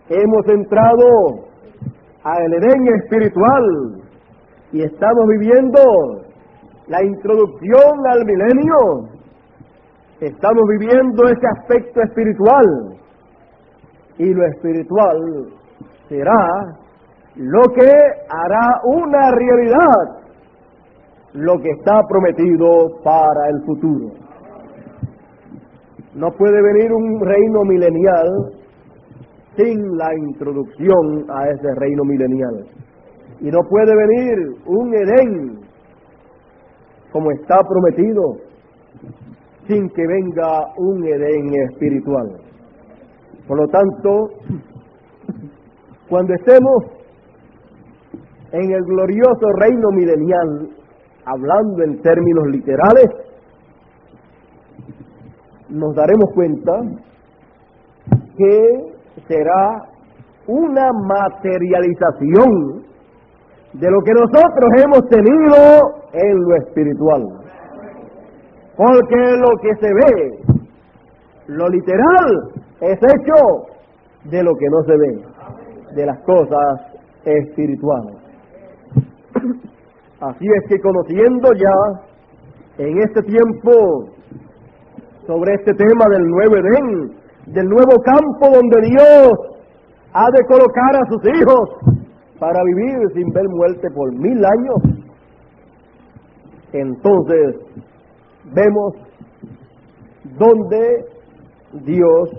hemos entrado al Edén espiritual y estamos viviendo la introducción al milenio. Estamos viviendo ese aspecto espiritual. Y lo espiritual será lo que hará una realidad lo que está prometido para el futuro. No puede venir un reino milenial sin la introducción a ese reino milenial. Y no puede venir un Edén como está prometido sin que venga un Edén espiritual. Por lo tanto, cuando estemos en el glorioso reino milenial, hablando en términos literales, nos daremos cuenta que será una materialización de lo que nosotros hemos tenido en lo espiritual. Porque lo que se ve, lo literal, es hecho de lo que no se ve, de las cosas espirituales. Así es que conociendo ya en este tiempo sobre este tema del nuevo Edén, del nuevo campo donde Dios ha de colocar a sus hijos para vivir sin ver muerte por 1000 años, entonces vemos donde Dios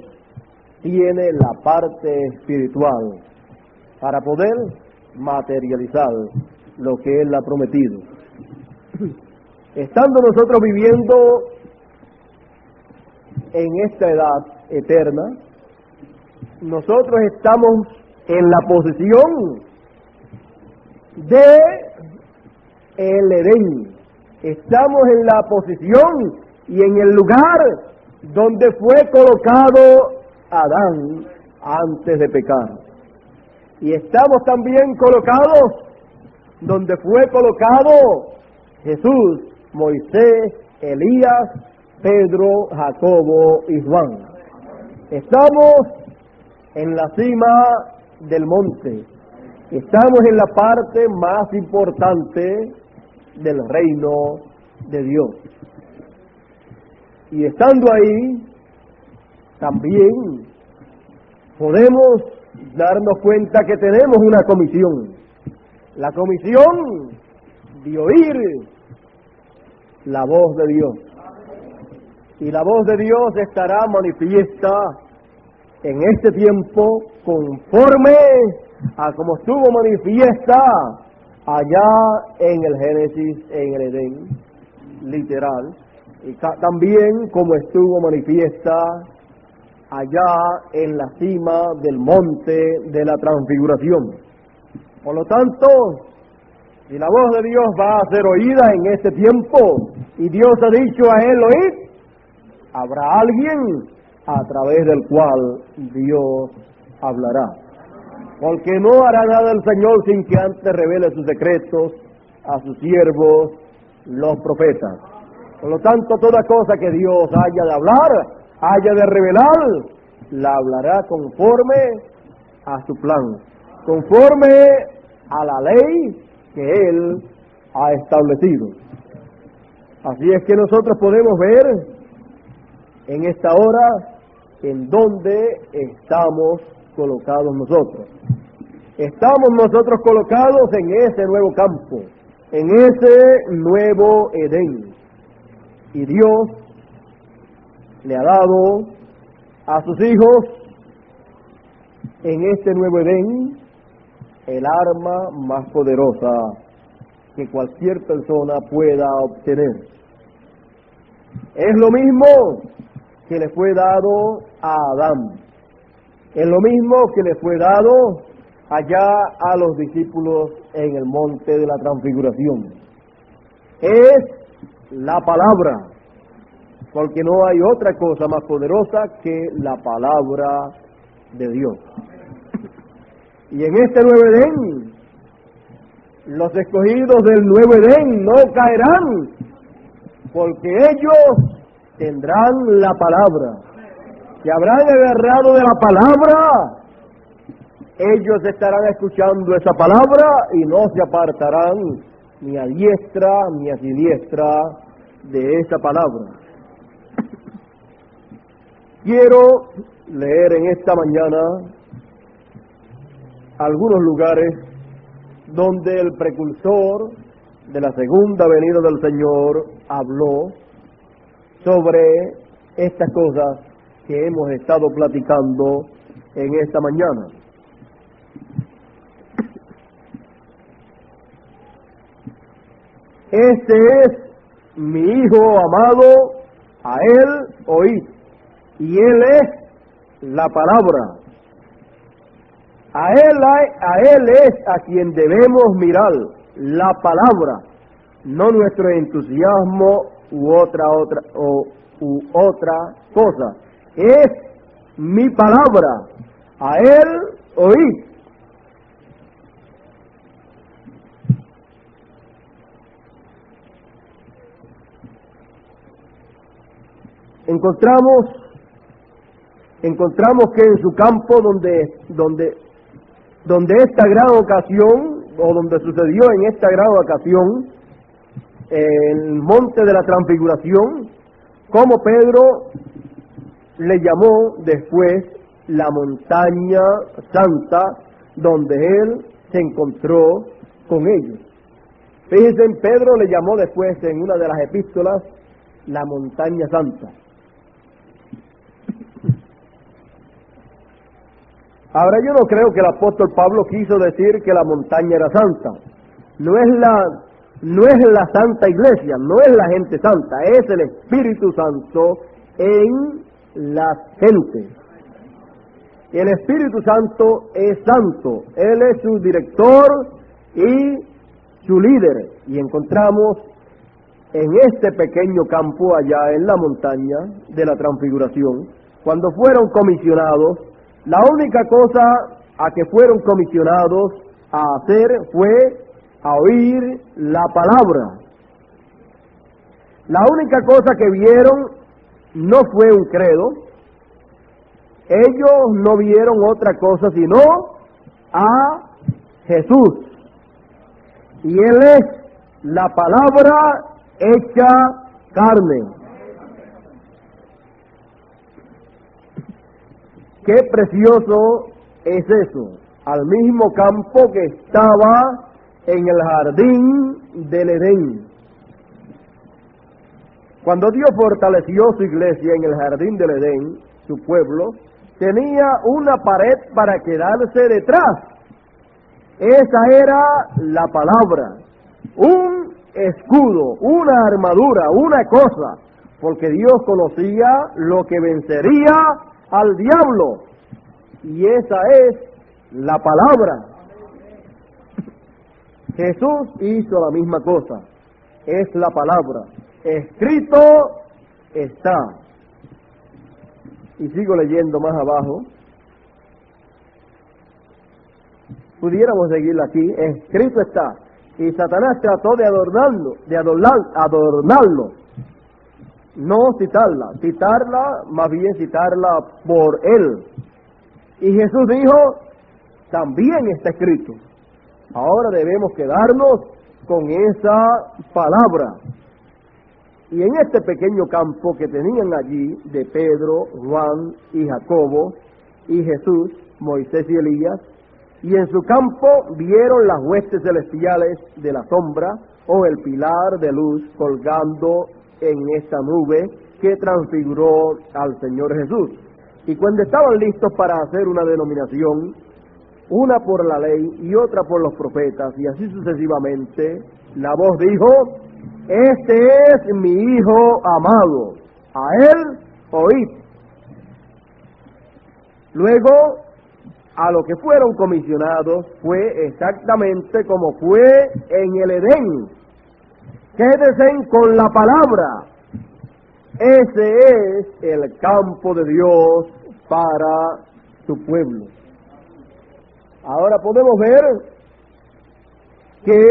tiene la parte espiritual para poder materializar lo que Él ha prometido. Estando nosotros viviendo en esta edad eterna, nosotros estamos en la posición de el Edén. Estamos en la posición y en el lugar donde fue colocado Adán antes de pecar. Y estamos también colocados donde fue colocado Jesús, Moisés, Elías, Pedro, Jacobo y Juan. Estamos en la cima del monte. Estamos en la parte más importante del reino de Dios. Y estando ahí, también podemos darnos cuenta que tenemos una comisión. La comisión de oír la voz de Dios. y la voz de Dios estará manifiesta en este tiempo conforme a como estuvo manifiesta allá en el Génesis, en el Edén, literal, y también como estuvo manifiesta allá en la cima del monte de la transfiguración. Por lo tanto, si la voz de Dios va a ser oída en este tiempo, y Dios ha dicho a él oíd, habrá alguien a través del cual Dios hablará. Porque no hará nada el Señor sin que antes revele sus secretos a sus siervos, los profetas. Por lo tanto, toda cosa que Dios haya de hablar, haya de revelar, la hablará conforme a su plan, conforme a la ley que Él ha establecido. Así es que nosotros podemos ver en esta hora en dónde estamos colocados nosotros. Estamos nosotros colocados en ese nuevo campo, en ese nuevo Edén. Y Dios le ha dado a sus hijos en este nuevo Edén el arma más poderosa que cualquier persona pueda obtener. Es lo mismo que le fue dado a Adán. Es lo mismo que le fue dado allá a los discípulos en el monte de la transfiguración. Es la palabra, porque no hay otra cosa más poderosa que la palabra de Dios. Y en este nuevo Edén, los escogidos del nuevo Edén no caerán, porque ellos tendrán la palabra. Se habrán agarrado de la palabra, ellos estarán escuchando esa palabra y no se apartarán ni a diestra ni a siniestra de esa palabra. Quiero leer en esta mañana algunos lugares donde el precursor de la segunda venida del Señor habló sobre estas cosas que hemos estado platicando en esta mañana. Este es mi Hijo amado, a Él oíd, y Él es la palabra. A Él es a quien debemos mirar, la palabra, no nuestro entusiasmo u otra cosa. Es mi palabra, a Él oíd. Encontramos que en su campo donde esta gran ocasión, o donde sucedió en esta gran ocasión, el monte de la transfiguración, como Pedro le llamó después la montaña santa, donde él se encontró con ellos. Fíjense, Pedro le llamó después en una de las epístolas la montaña santa. Ahora, yo no creo que el apóstol Pablo quiso decir que la montaña era santa. No es la santa iglesia, no es la gente santa, es el Espíritu Santo en las gentes. El Espíritu Santo es santo, Él es su director y su líder. Y encontramos en este pequeño campo allá en la montaña de la transfiguración, cuando fueron comisionados, la única cosa a que fueron comisionados a hacer fue a oír la palabra. La única cosa que vieron no fue un credo. Ellos no vieron otra cosa sino a Jesús. Y Él es la palabra hecha carne. Qué precioso es eso, al mismo campo que estaba en el jardín del Edén. Cuando Dios fortaleció su iglesia en el jardín del Edén, su pueblo tenía una pared para quedarse detrás. Esa era la palabra, un escudo, una armadura, una cosa, porque Dios conocía lo que vencería al diablo, y esa es la palabra. Jesús hizo la misma cosa, es la palabra, escrito está. Y sigo leyendo más abajo. Pudiéramos seguir aquí, escrito está. Y Satanás trató de adornarlo, no citarla, más bien citarla por él. Y Jesús dijo, también está escrito. Ahora debemos quedarnos con esa palabra. Y en este pequeño campo que tenían allí de Pedro, Juan y Jacobo, y Jesús, Moisés y Elías, y en su campo vieron las huestes celestiales de la sombra, o el pilar de luz colgando en esta nube que transfiguró al Señor Jesús. Y cuando estaban listos para hacer una denominación, una por la ley y otra por los profetas, y así sucesivamente, la voz dijo, este es mi Hijo amado, a él oíd. Luego, a lo que fueron comisionados fue exactamente como fue en el Edén. Quédense con la palabra. Ese es el campo de Dios para su pueblo. Ahora podemos ver que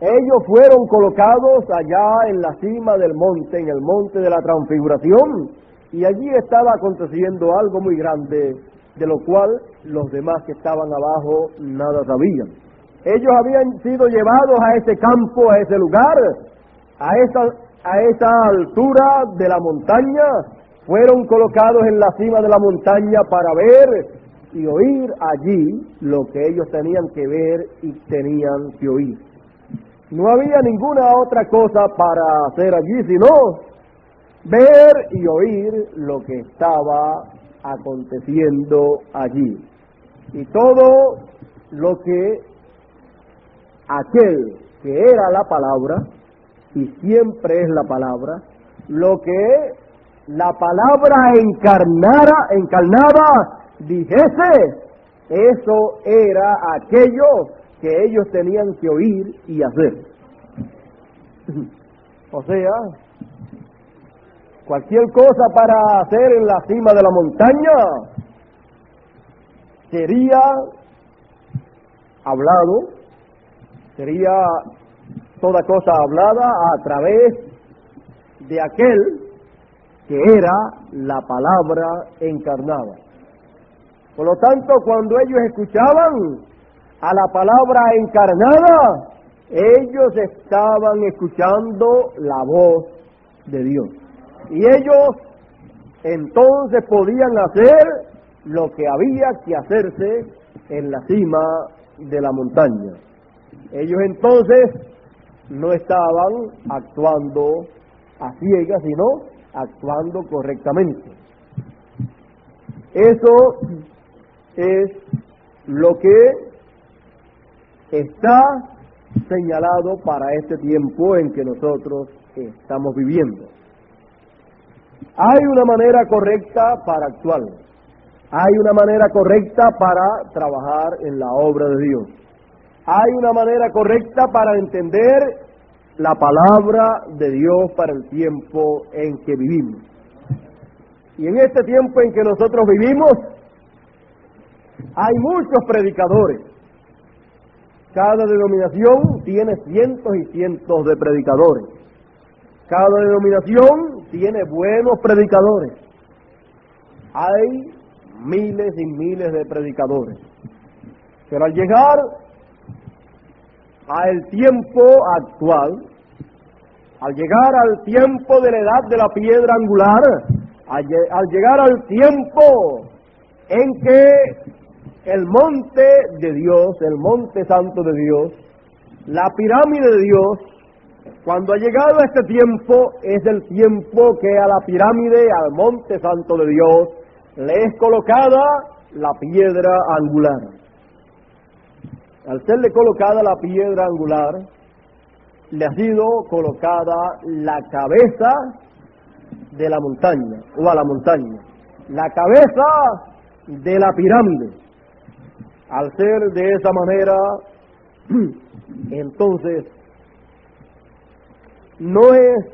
ellos fueron colocados allá en la cima del monte, en el monte de la transfiguración, y allí estaba aconteciendo algo muy grande, de lo cual los demás que estaban abajo nada sabían. Ellos habían sido llevados a ese campo, a ese lugar, a esa altura de la montaña, fueron colocados en la cima de la montaña para ver y oír allí lo que ellos tenían que ver y tenían que oír. No había ninguna otra cosa para hacer allí, sino ver y oír lo que estaba aconteciendo allí. Y todo lo que aquel que era la palabra, y siempre es la palabra, lo que la palabra encarnada dijese, eso era aquello que ellos tenían que oír y hacer. O sea, cualquier cosa para hacer en la cima de la montaña sería hablado, sería toda cosa hablada a través de aquel que era la palabra encarnada. Por lo tanto, cuando ellos escuchaban a la palabra encarnada, ellos estaban escuchando la voz de Dios. Y ellos entonces podían hacer lo que había que hacerse en la cima de la montaña. Ellos entonces no estaban actuando a ciegas, sino actuando correctamente. Eso es lo que está señalado para este tiempo en que nosotros estamos viviendo. Hay una manera correcta para actuar. Hay una manera correcta para trabajar en la obra de Dios. Hay una manera correcta para entender la palabra de Dios para el tiempo en que vivimos. Y en este tiempo en que nosotros vivimos, hay muchos predicadores. Cada denominación tiene cientos y cientos de predicadores. Cada denominación tiene buenos predicadores. Hay miles y miles de predicadores. Pero al llegar al tiempo actual, al llegar al tiempo de la edad de la piedra angular, al llegar al tiempo en que el monte de Dios, el monte santo de Dios, la pirámide de Dios, Cuando ha llegado este tiempo, es el tiempo que a la pirámide, al monte santo de Dios, le es colocada la piedra angular. Al serle colocada la piedra angular, le ha sido colocada la cabeza de la montaña, o a la montaña, la cabeza de la pirámide. Al ser de esa manera, entonces, no es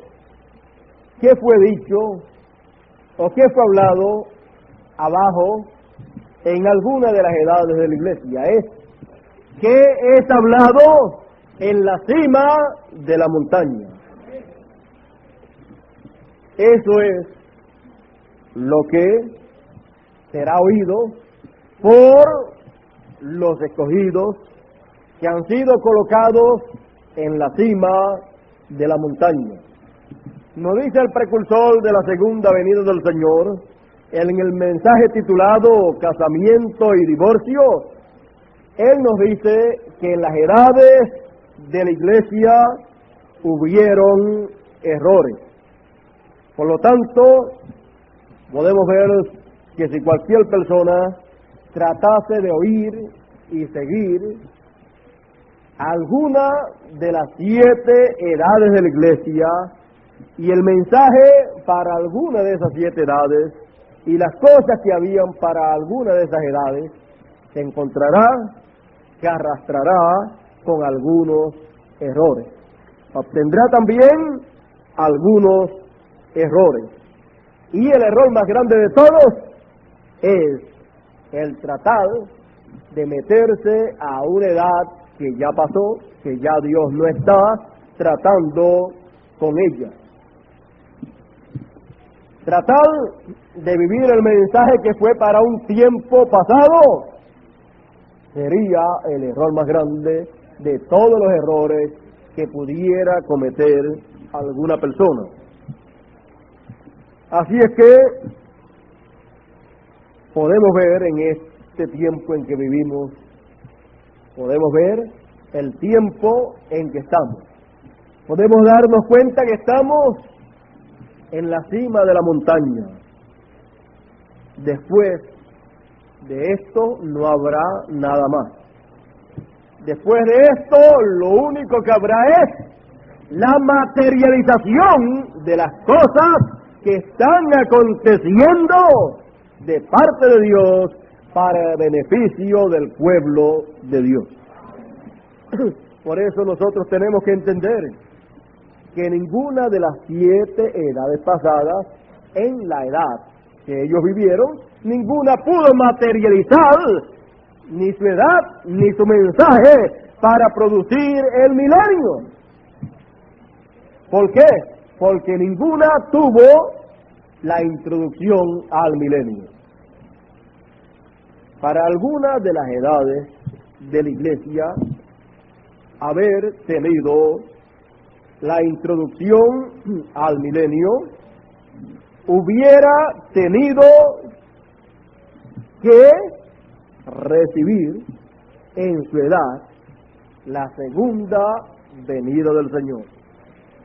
qué fue dicho o qué fue hablado abajo en alguna de las edades de la iglesia, es qué es hablado en la cima de la montaña. Eso es lo que será oído por los escogidos que han sido colocados en la cima de la montaña. Nos dice el precursor de la segunda venida del Señor, en el mensaje titulado Casamiento y Divorcio, él nos dice que en las edades de la iglesia hubieron errores. Por lo tanto, podemos ver que si cualquier persona tratase de oír y seguir alguna de las 7 edades de la iglesia y el mensaje para alguna de esas 7 edades y las cosas que habían para alguna de esas edades, se encontrará que arrastrará con algunos errores. Obtendrá también algunos errores. Y el error más grande de todos es el tratar de meterse a una edad que ya pasó, que ya Dios no está tratando con ella. Tratar de vivir el mensaje que fue para un tiempo pasado sería el error más grande de todos los errores que pudiera cometer alguna persona. Así es que podemos ver en este tiempo en que vivimos, podemos ver el tiempo en que estamos. Podemos darnos cuenta que estamos en la cima de la montaña. Después de esto no habrá nada más. Después de esto lo único que habrá es la materialización de las cosas que están aconteciendo de parte de Dios para el beneficio del pueblo de Dios. Por eso nosotros tenemos que entender que ninguna de las 7 edades pasadas, en la edad que ellos vivieron, ninguna pudo materializar ni su edad ni su mensaje para producir el milenio. ¿Por qué? Porque ninguna tuvo la introducción al milenio. Para algunas de las edades de la iglesia, haber tenido la introducción al milenio hubiera tenido que recibir en su edad la segunda venida del Señor.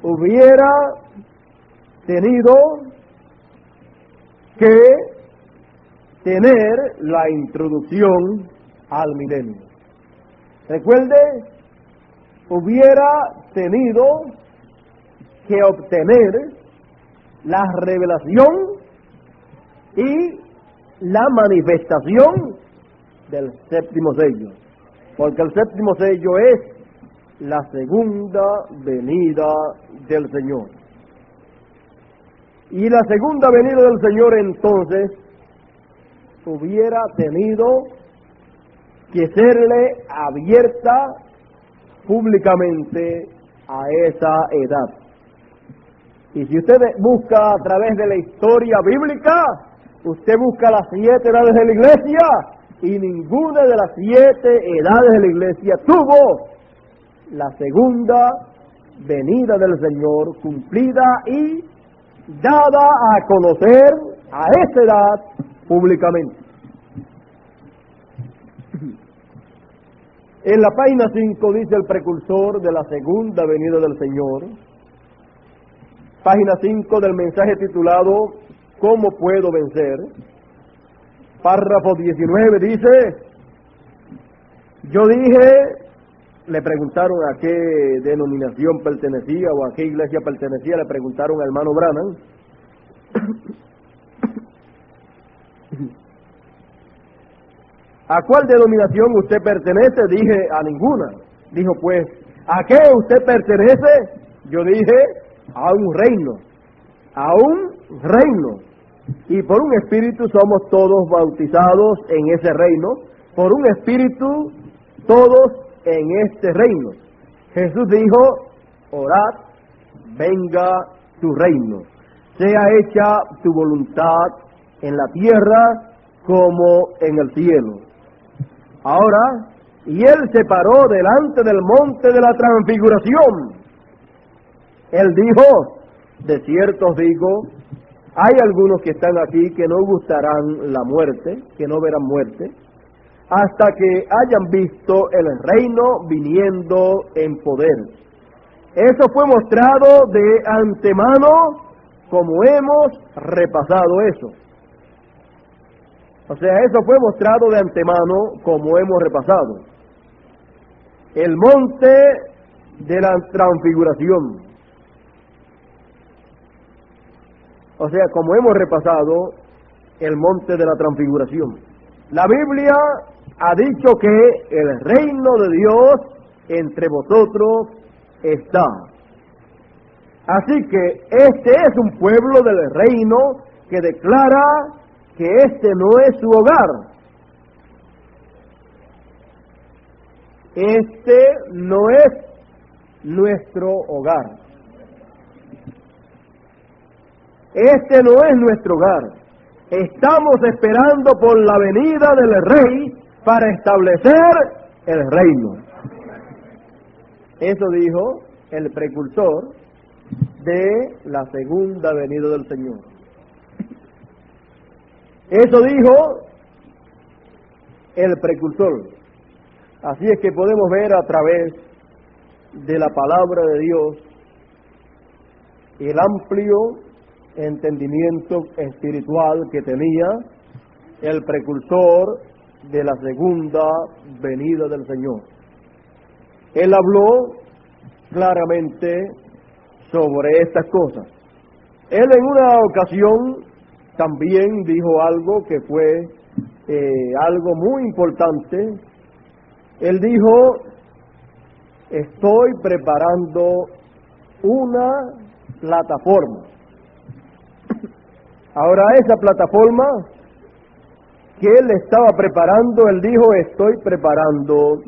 Hubiera tenido que tener la introducción al milenio. Recuerde, hubiera tenido que obtener la revelación y la manifestación del séptimo sello, porque el séptimo sello es la segunda venida del Señor. Y la segunda venida del Señor entonces hubiera tenido que serle abierta públicamente a esa edad. Y si usted busca a través de la historia bíblica, usted busca las 7 edades de la iglesia, y ninguna de las 7 edades de la iglesia tuvo la segunda venida del Señor cumplida y dada a conocer a esa edad públicamente. En la página 5 dice el precursor de la segunda venida del Señor, página 5 del mensaje titulado ¿Cómo puedo vencer? Párrafo 19 dice: yo dije, le preguntaron a qué denominación pertenecía o a qué iglesia pertenecía, le preguntaron al hermano Branham. ¿A cuál denominación usted pertenece? Dije, a ninguna. Dijo, pues, ¿a qué usted pertenece? Yo dije, a un reino. A un reino. Y por un espíritu somos todos bautizados en ese reino. Por un espíritu, todos en este reino. Jesús dijo, orad, venga tu reino. Sea hecha tu voluntad en la tierra como en el cielo. Ahora, y él se paró delante del monte de la transfiguración. Él dijo, de cierto os digo, hay algunos que están aquí que no gustarán la muerte, que no verán muerte, hasta que hayan visto el reino viniendo en poder. Eso fue mostrado de antemano, como hemos repasado eso. O sea, eso fue mostrado de antemano, como hemos repasado. El monte de la transfiguración. O sea, como hemos repasado, el monte de la transfiguración. La Biblia ha dicho que el reino de Dios entre vosotros está. Así que este es un pueblo del reino que declara que este no es su hogar. Este no es nuestro hogar. Este no es nuestro hogar. Estamos esperando por la venida del Rey para establecer el reino. Eso dijo el precursor de la segunda venida del Señor. Eso dijo el precursor. Así es que podemos ver a través de la palabra de Dios el amplio entendimiento espiritual que tenía el precursor de la segunda venida del Señor. Él habló claramente sobre estas cosas. Él en una ocasión también dijo algo que fue algo muy importante. Él dijo, estoy preparando una plataforma. Ahora esa plataforma que él estaba preparando, él dijo, estoy preparando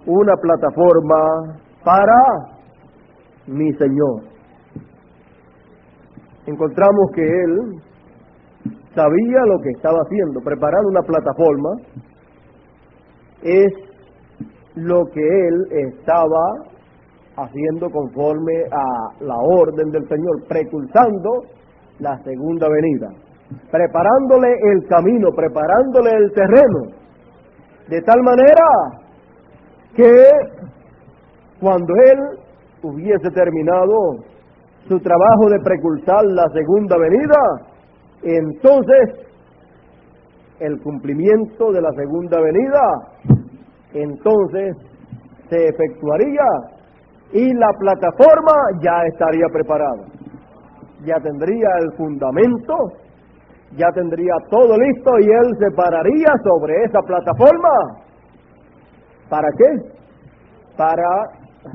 una plataforma para mi Señor. Encontramos que él sabía lo que estaba haciendo. Preparar una plataforma es lo que él estaba haciendo conforme a la orden del Señor, precursando la segunda venida, preparándole el camino, preparándole el terreno, de tal manera que cuando él hubiese terminado su trabajo de precursar la segunda venida, entonces el cumplimiento de la segunda venida entonces se efectuaría y la plataforma ya estaría preparada. Ya tendría el fundamento, ya tendría todo listo y él se pararía sobre esa plataforma. ¿Para qué? Para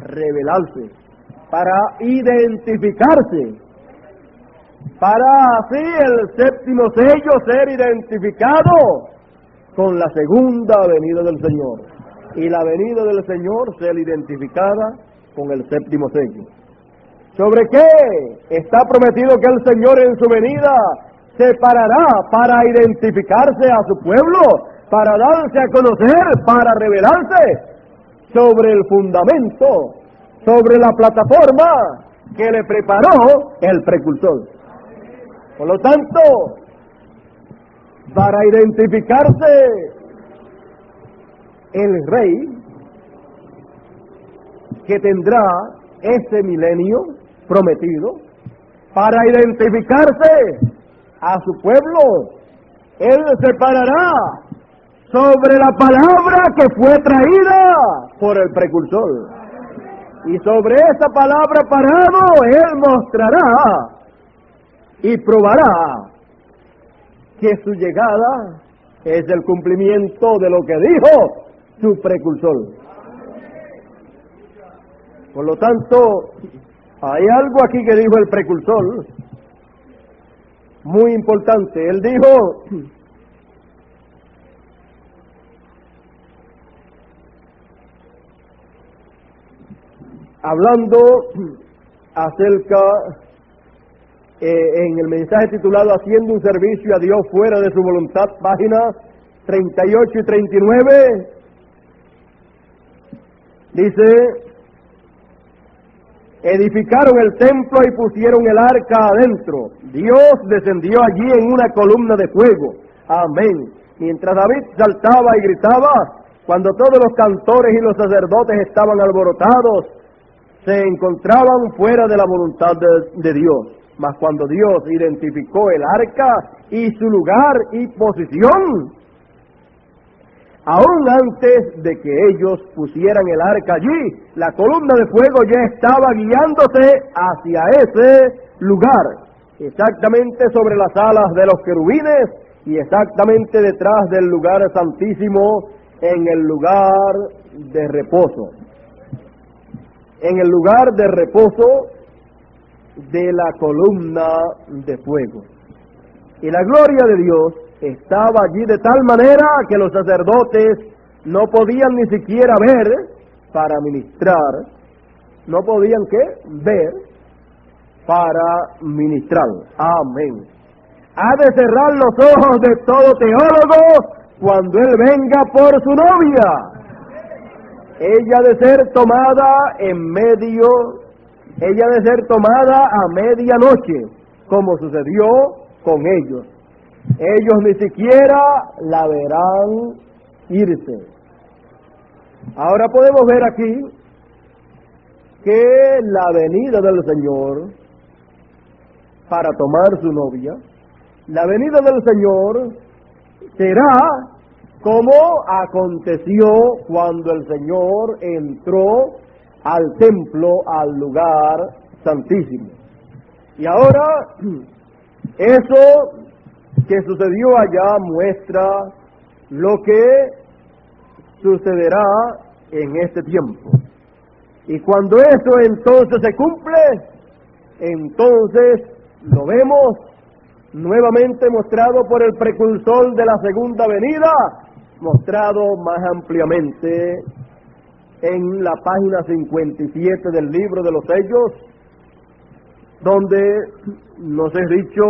revelarse, para identificarse, para así el séptimo sello ser identificado con la segunda venida del Señor y la venida del Señor ser identificada con el séptimo sello. ¿Sobre qué está prometido que el Señor en su venida se parará para identificarse a su pueblo, para darse a conocer, para revelarse? Sobre el fundamento, sobre la plataforma que le preparó el precursor. Por lo tanto, para identificarse el Rey que tendrá ese milenio prometido, para identificarse a su pueblo. Él se parará sobre la palabra que fue traída por el precursor. Y sobre esa palabra parado, Él mostrará y probará que su llegada es el cumplimiento de lo que dijo su precursor. Por lo tanto, hay algo aquí que dijo el precursor, muy importante. Él dijo, hablando acerca, en el mensaje titulado Haciendo un servicio a Dios fuera de su voluntad, páginas 38 y 39, dice, edificaron el templo y pusieron el arca adentro. Dios descendió allí en una columna de fuego. Amén. Mientras David saltaba y gritaba, cuando todos los cantores y los sacerdotes estaban alborotados, se encontraban fuera de la voluntad de Dios. Mas cuando Dios identificó el arca y su lugar y posición, aún antes de que ellos pusieran el arca allí, la columna de fuego ya estaba guiándose hacia ese lugar, exactamente sobre las alas de los querubines y exactamente detrás del lugar santísimo, en el lugar de reposo. En el lugar de reposo de la columna de fuego. Y la gloria de Dios estaba allí de tal manera que los sacerdotes no podían ni siquiera ver para ministrar. No podían ¿qué? Ver para ministrar. Amén. Ha de cerrar los ojos de todo teólogo cuando él venga por su novia. Ella ha de ser tomada ella ha de ser tomada a medianoche, como sucedió con ellos. Ellos ni siquiera la verán irse. Ahora podemos ver aquí que la venida del Señor para tomar su novia, la venida del Señor será como aconteció cuando el Señor entró al templo, al lugar santísimo. Y ahora, eso que sucedió allá muestra lo que sucederá en este tiempo. Y cuando eso entonces se cumple, entonces lo vemos nuevamente mostrado por el precursor de la segunda venida, mostrado más ampliamente en la página 57 del libro de los sellos, donde nos es dicho,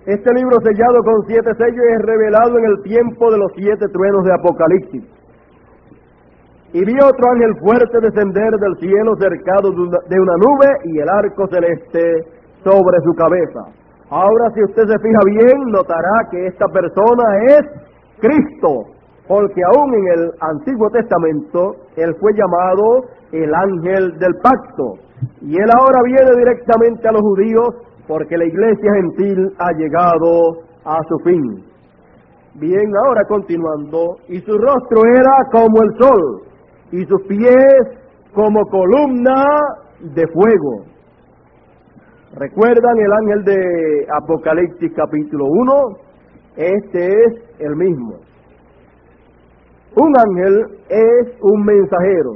este libro sellado con 7 sellos es revelado en el tiempo de los 7 truenos de Apocalipsis. Y vi otro ángel fuerte descender del cielo cercado de una nube y el arco celeste sobre su cabeza. Ahora, si usted se fija bien, notará que esta persona es Cristo, porque aún en el Antiguo Testamento él fue llamado el ángel del pacto, y él ahora viene directamente a los judíos porque la iglesia gentil ha llegado a su fin. Bien, ahora continuando, y su rostro era como el sol, y sus pies como columna de fuego. ¿Recuerdan el ángel de Apocalipsis capítulo 1? Este es el mismo. Un ángel es un mensajero,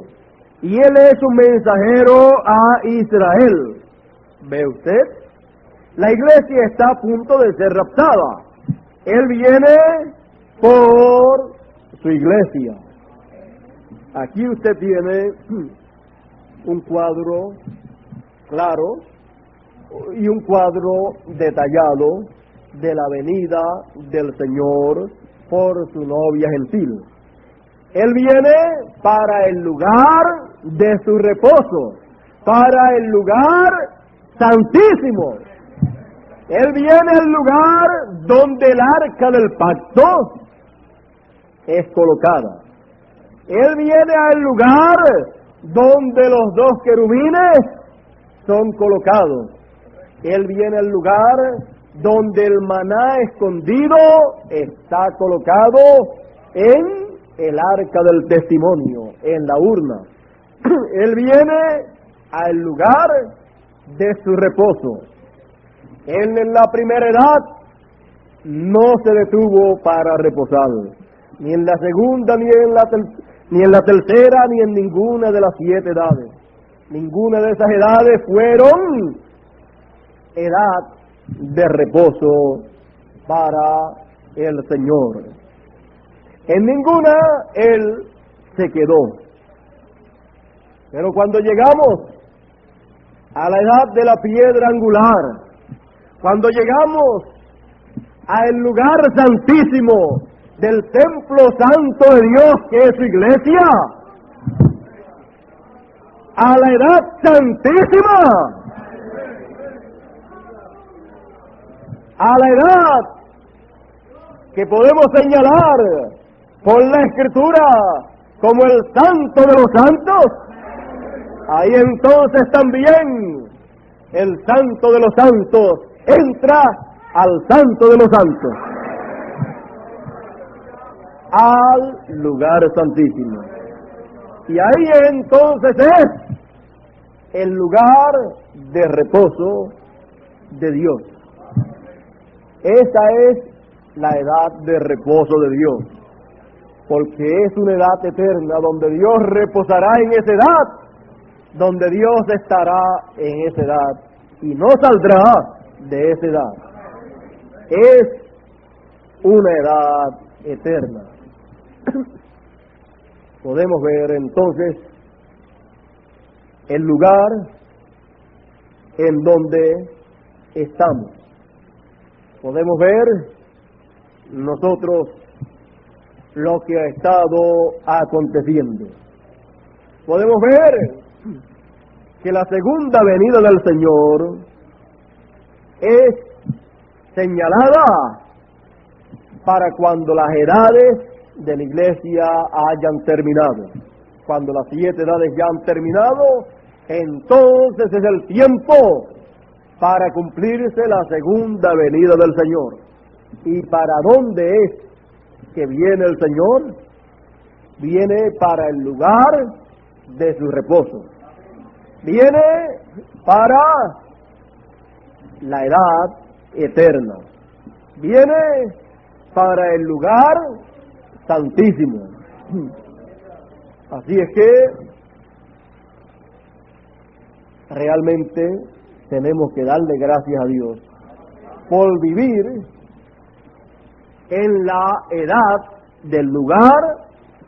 y él es un mensajero a Israel. ¿Ve usted? La iglesia está a punto de ser raptada. Él viene por su iglesia. Aquí usted tiene un cuadro claro y un cuadro detallado de la venida del Señor por su novia gentil. Él viene para el lugar de su reposo, para el lugar santísimo. Él viene al lugar donde el arca del pacto es colocada. Él viene al lugar donde los 2 querubines son colocados. Él viene al lugar donde el maná escondido está colocado en el arca del testimonio, en la urna. Él viene al lugar de su reposo. Él en la primera edad no se detuvo para reposar, ni en la segunda, ni en la tercera, ni en ninguna de las 7 edades. Ninguna de esas edades fueron edad de reposo para el Señor. En ninguna Él se quedó. Pero cuando llegamos a la edad de la piedra angular, cuando llegamos al lugar santísimo del templo santo de Dios que es su iglesia, a la edad santísima, a la edad que podemos señalar por la Escritura como el santo de los santos, ahí entonces también el santo de los santos entra al santo de los santos, al lugar santísimo. Y ahí entonces es el lugar de reposo de Dios. Esa es la edad de reposo de Dios, porque es una edad eterna donde Dios reposará en esa edad, donde Dios estará en esa edad y no saldrá de esa edad. Es una edad eterna. Podemos ver entonces el lugar en donde estamos. Podemos ver nosotros lo que ha estado aconteciendo. Podemos ver que la segunda venida del Señor es señalada para cuando las edades de la iglesia hayan terminado. Cuando las 7 edades ya han terminado, entonces es el tiempo para cumplirse la segunda venida del Señor. ¿Y para dónde es que viene el Señor? Viene para el lugar de su reposo. Viene para la edad eterna. Viene para el lugar santísimo. Así es que realmente tenemos que darle gracias a Dios por vivir en la edad del lugar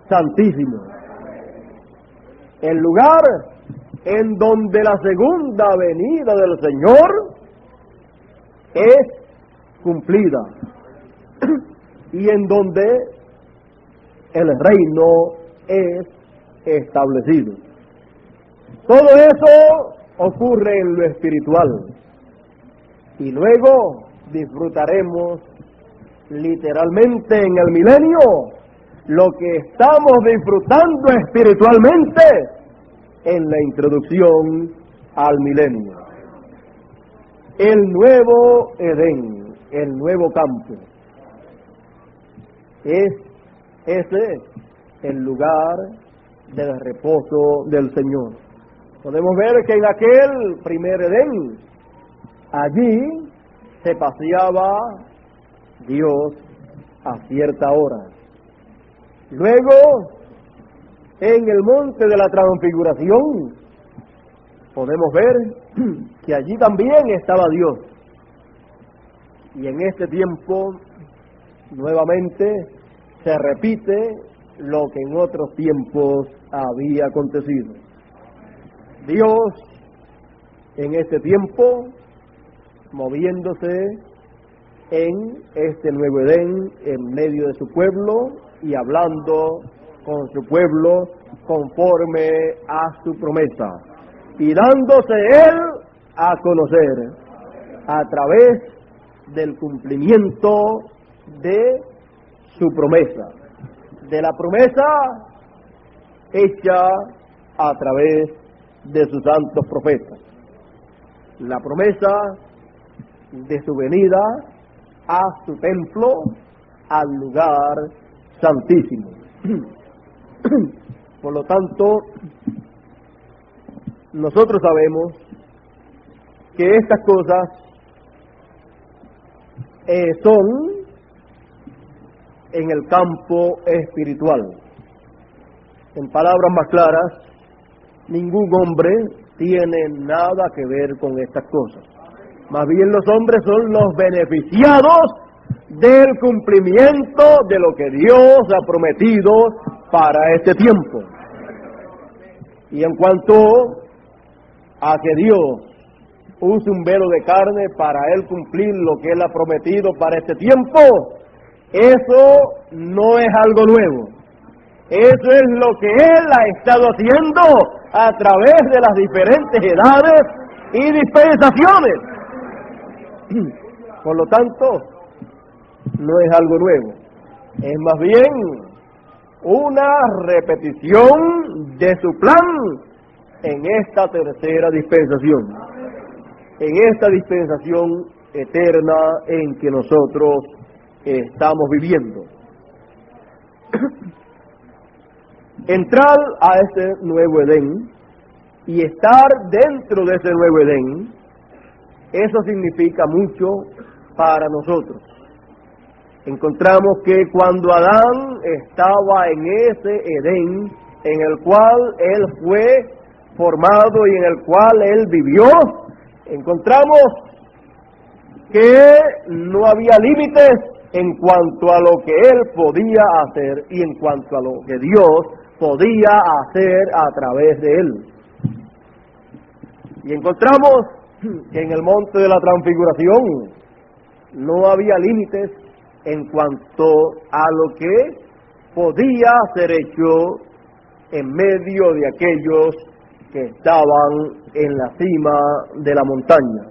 santísimo, el lugar en donde la segunda venida del Señor es cumplida y en donde el reino es establecido. Todo eso ocurre en lo espiritual y luego disfrutaremos literalmente en el milenio lo que estamos disfrutando espiritualmente en la introducción al milenio. El nuevo Edén, el nuevo campo, es ese el lugar del reposo del Señor. Podemos ver que en aquel primer Edén, allí se paseaba Dios a cierta hora. Luego, en el monte de la transfiguración, podemos ver que allí también estaba Dios. Y en este tiempo, nuevamente, se repite lo que en otros tiempos había acontecido. Dios, en este tiempo, moviéndose en este nuevo Edén, en medio de su pueblo, y hablando con su pueblo conforme a su promesa, y dándose Él a conocer a través del cumplimiento de su promesa, de la promesa hecha a través de sus santos profetas. la promesa de su venida a su templo, al lugar santísimo. Por lo tanto, nosotros sabemos que estas cosas son en el campo espiritual. En palabras más claras, ningún hombre tiene nada que ver con estas cosas. Más bien los hombres son los beneficiados del cumplimiento de lo que Dios ha prometido para este tiempo. Y en cuanto a que Dios use un velo de carne para Él cumplir lo que Él ha prometido para este tiempo, eso no es algo nuevo. Eso es lo que Él ha estado haciendo a través de las diferentes edades y dispensaciones. Por lo tanto, no es algo nuevo. Es más bien una repetición de su plan en esta tercera dispensación. En esta dispensación eterna en que nosotros estamos viviendo. Entrar a este nuevo Edén y estar dentro de ese nuevo Edén, eso significa mucho para nosotros. Encontramos que cuando Adán estaba en ese Edén, en el cual él fue formado y en el cual él vivió, encontramos que no había límites en cuanto a lo que él podía hacer y en cuanto a lo que Dios podía hacer a través de él. Y encontramos que en el monte de la transfiguración no había límites en cuanto a lo que podía ser hecho en medio de aquellos que estaban en la cima de la montaña.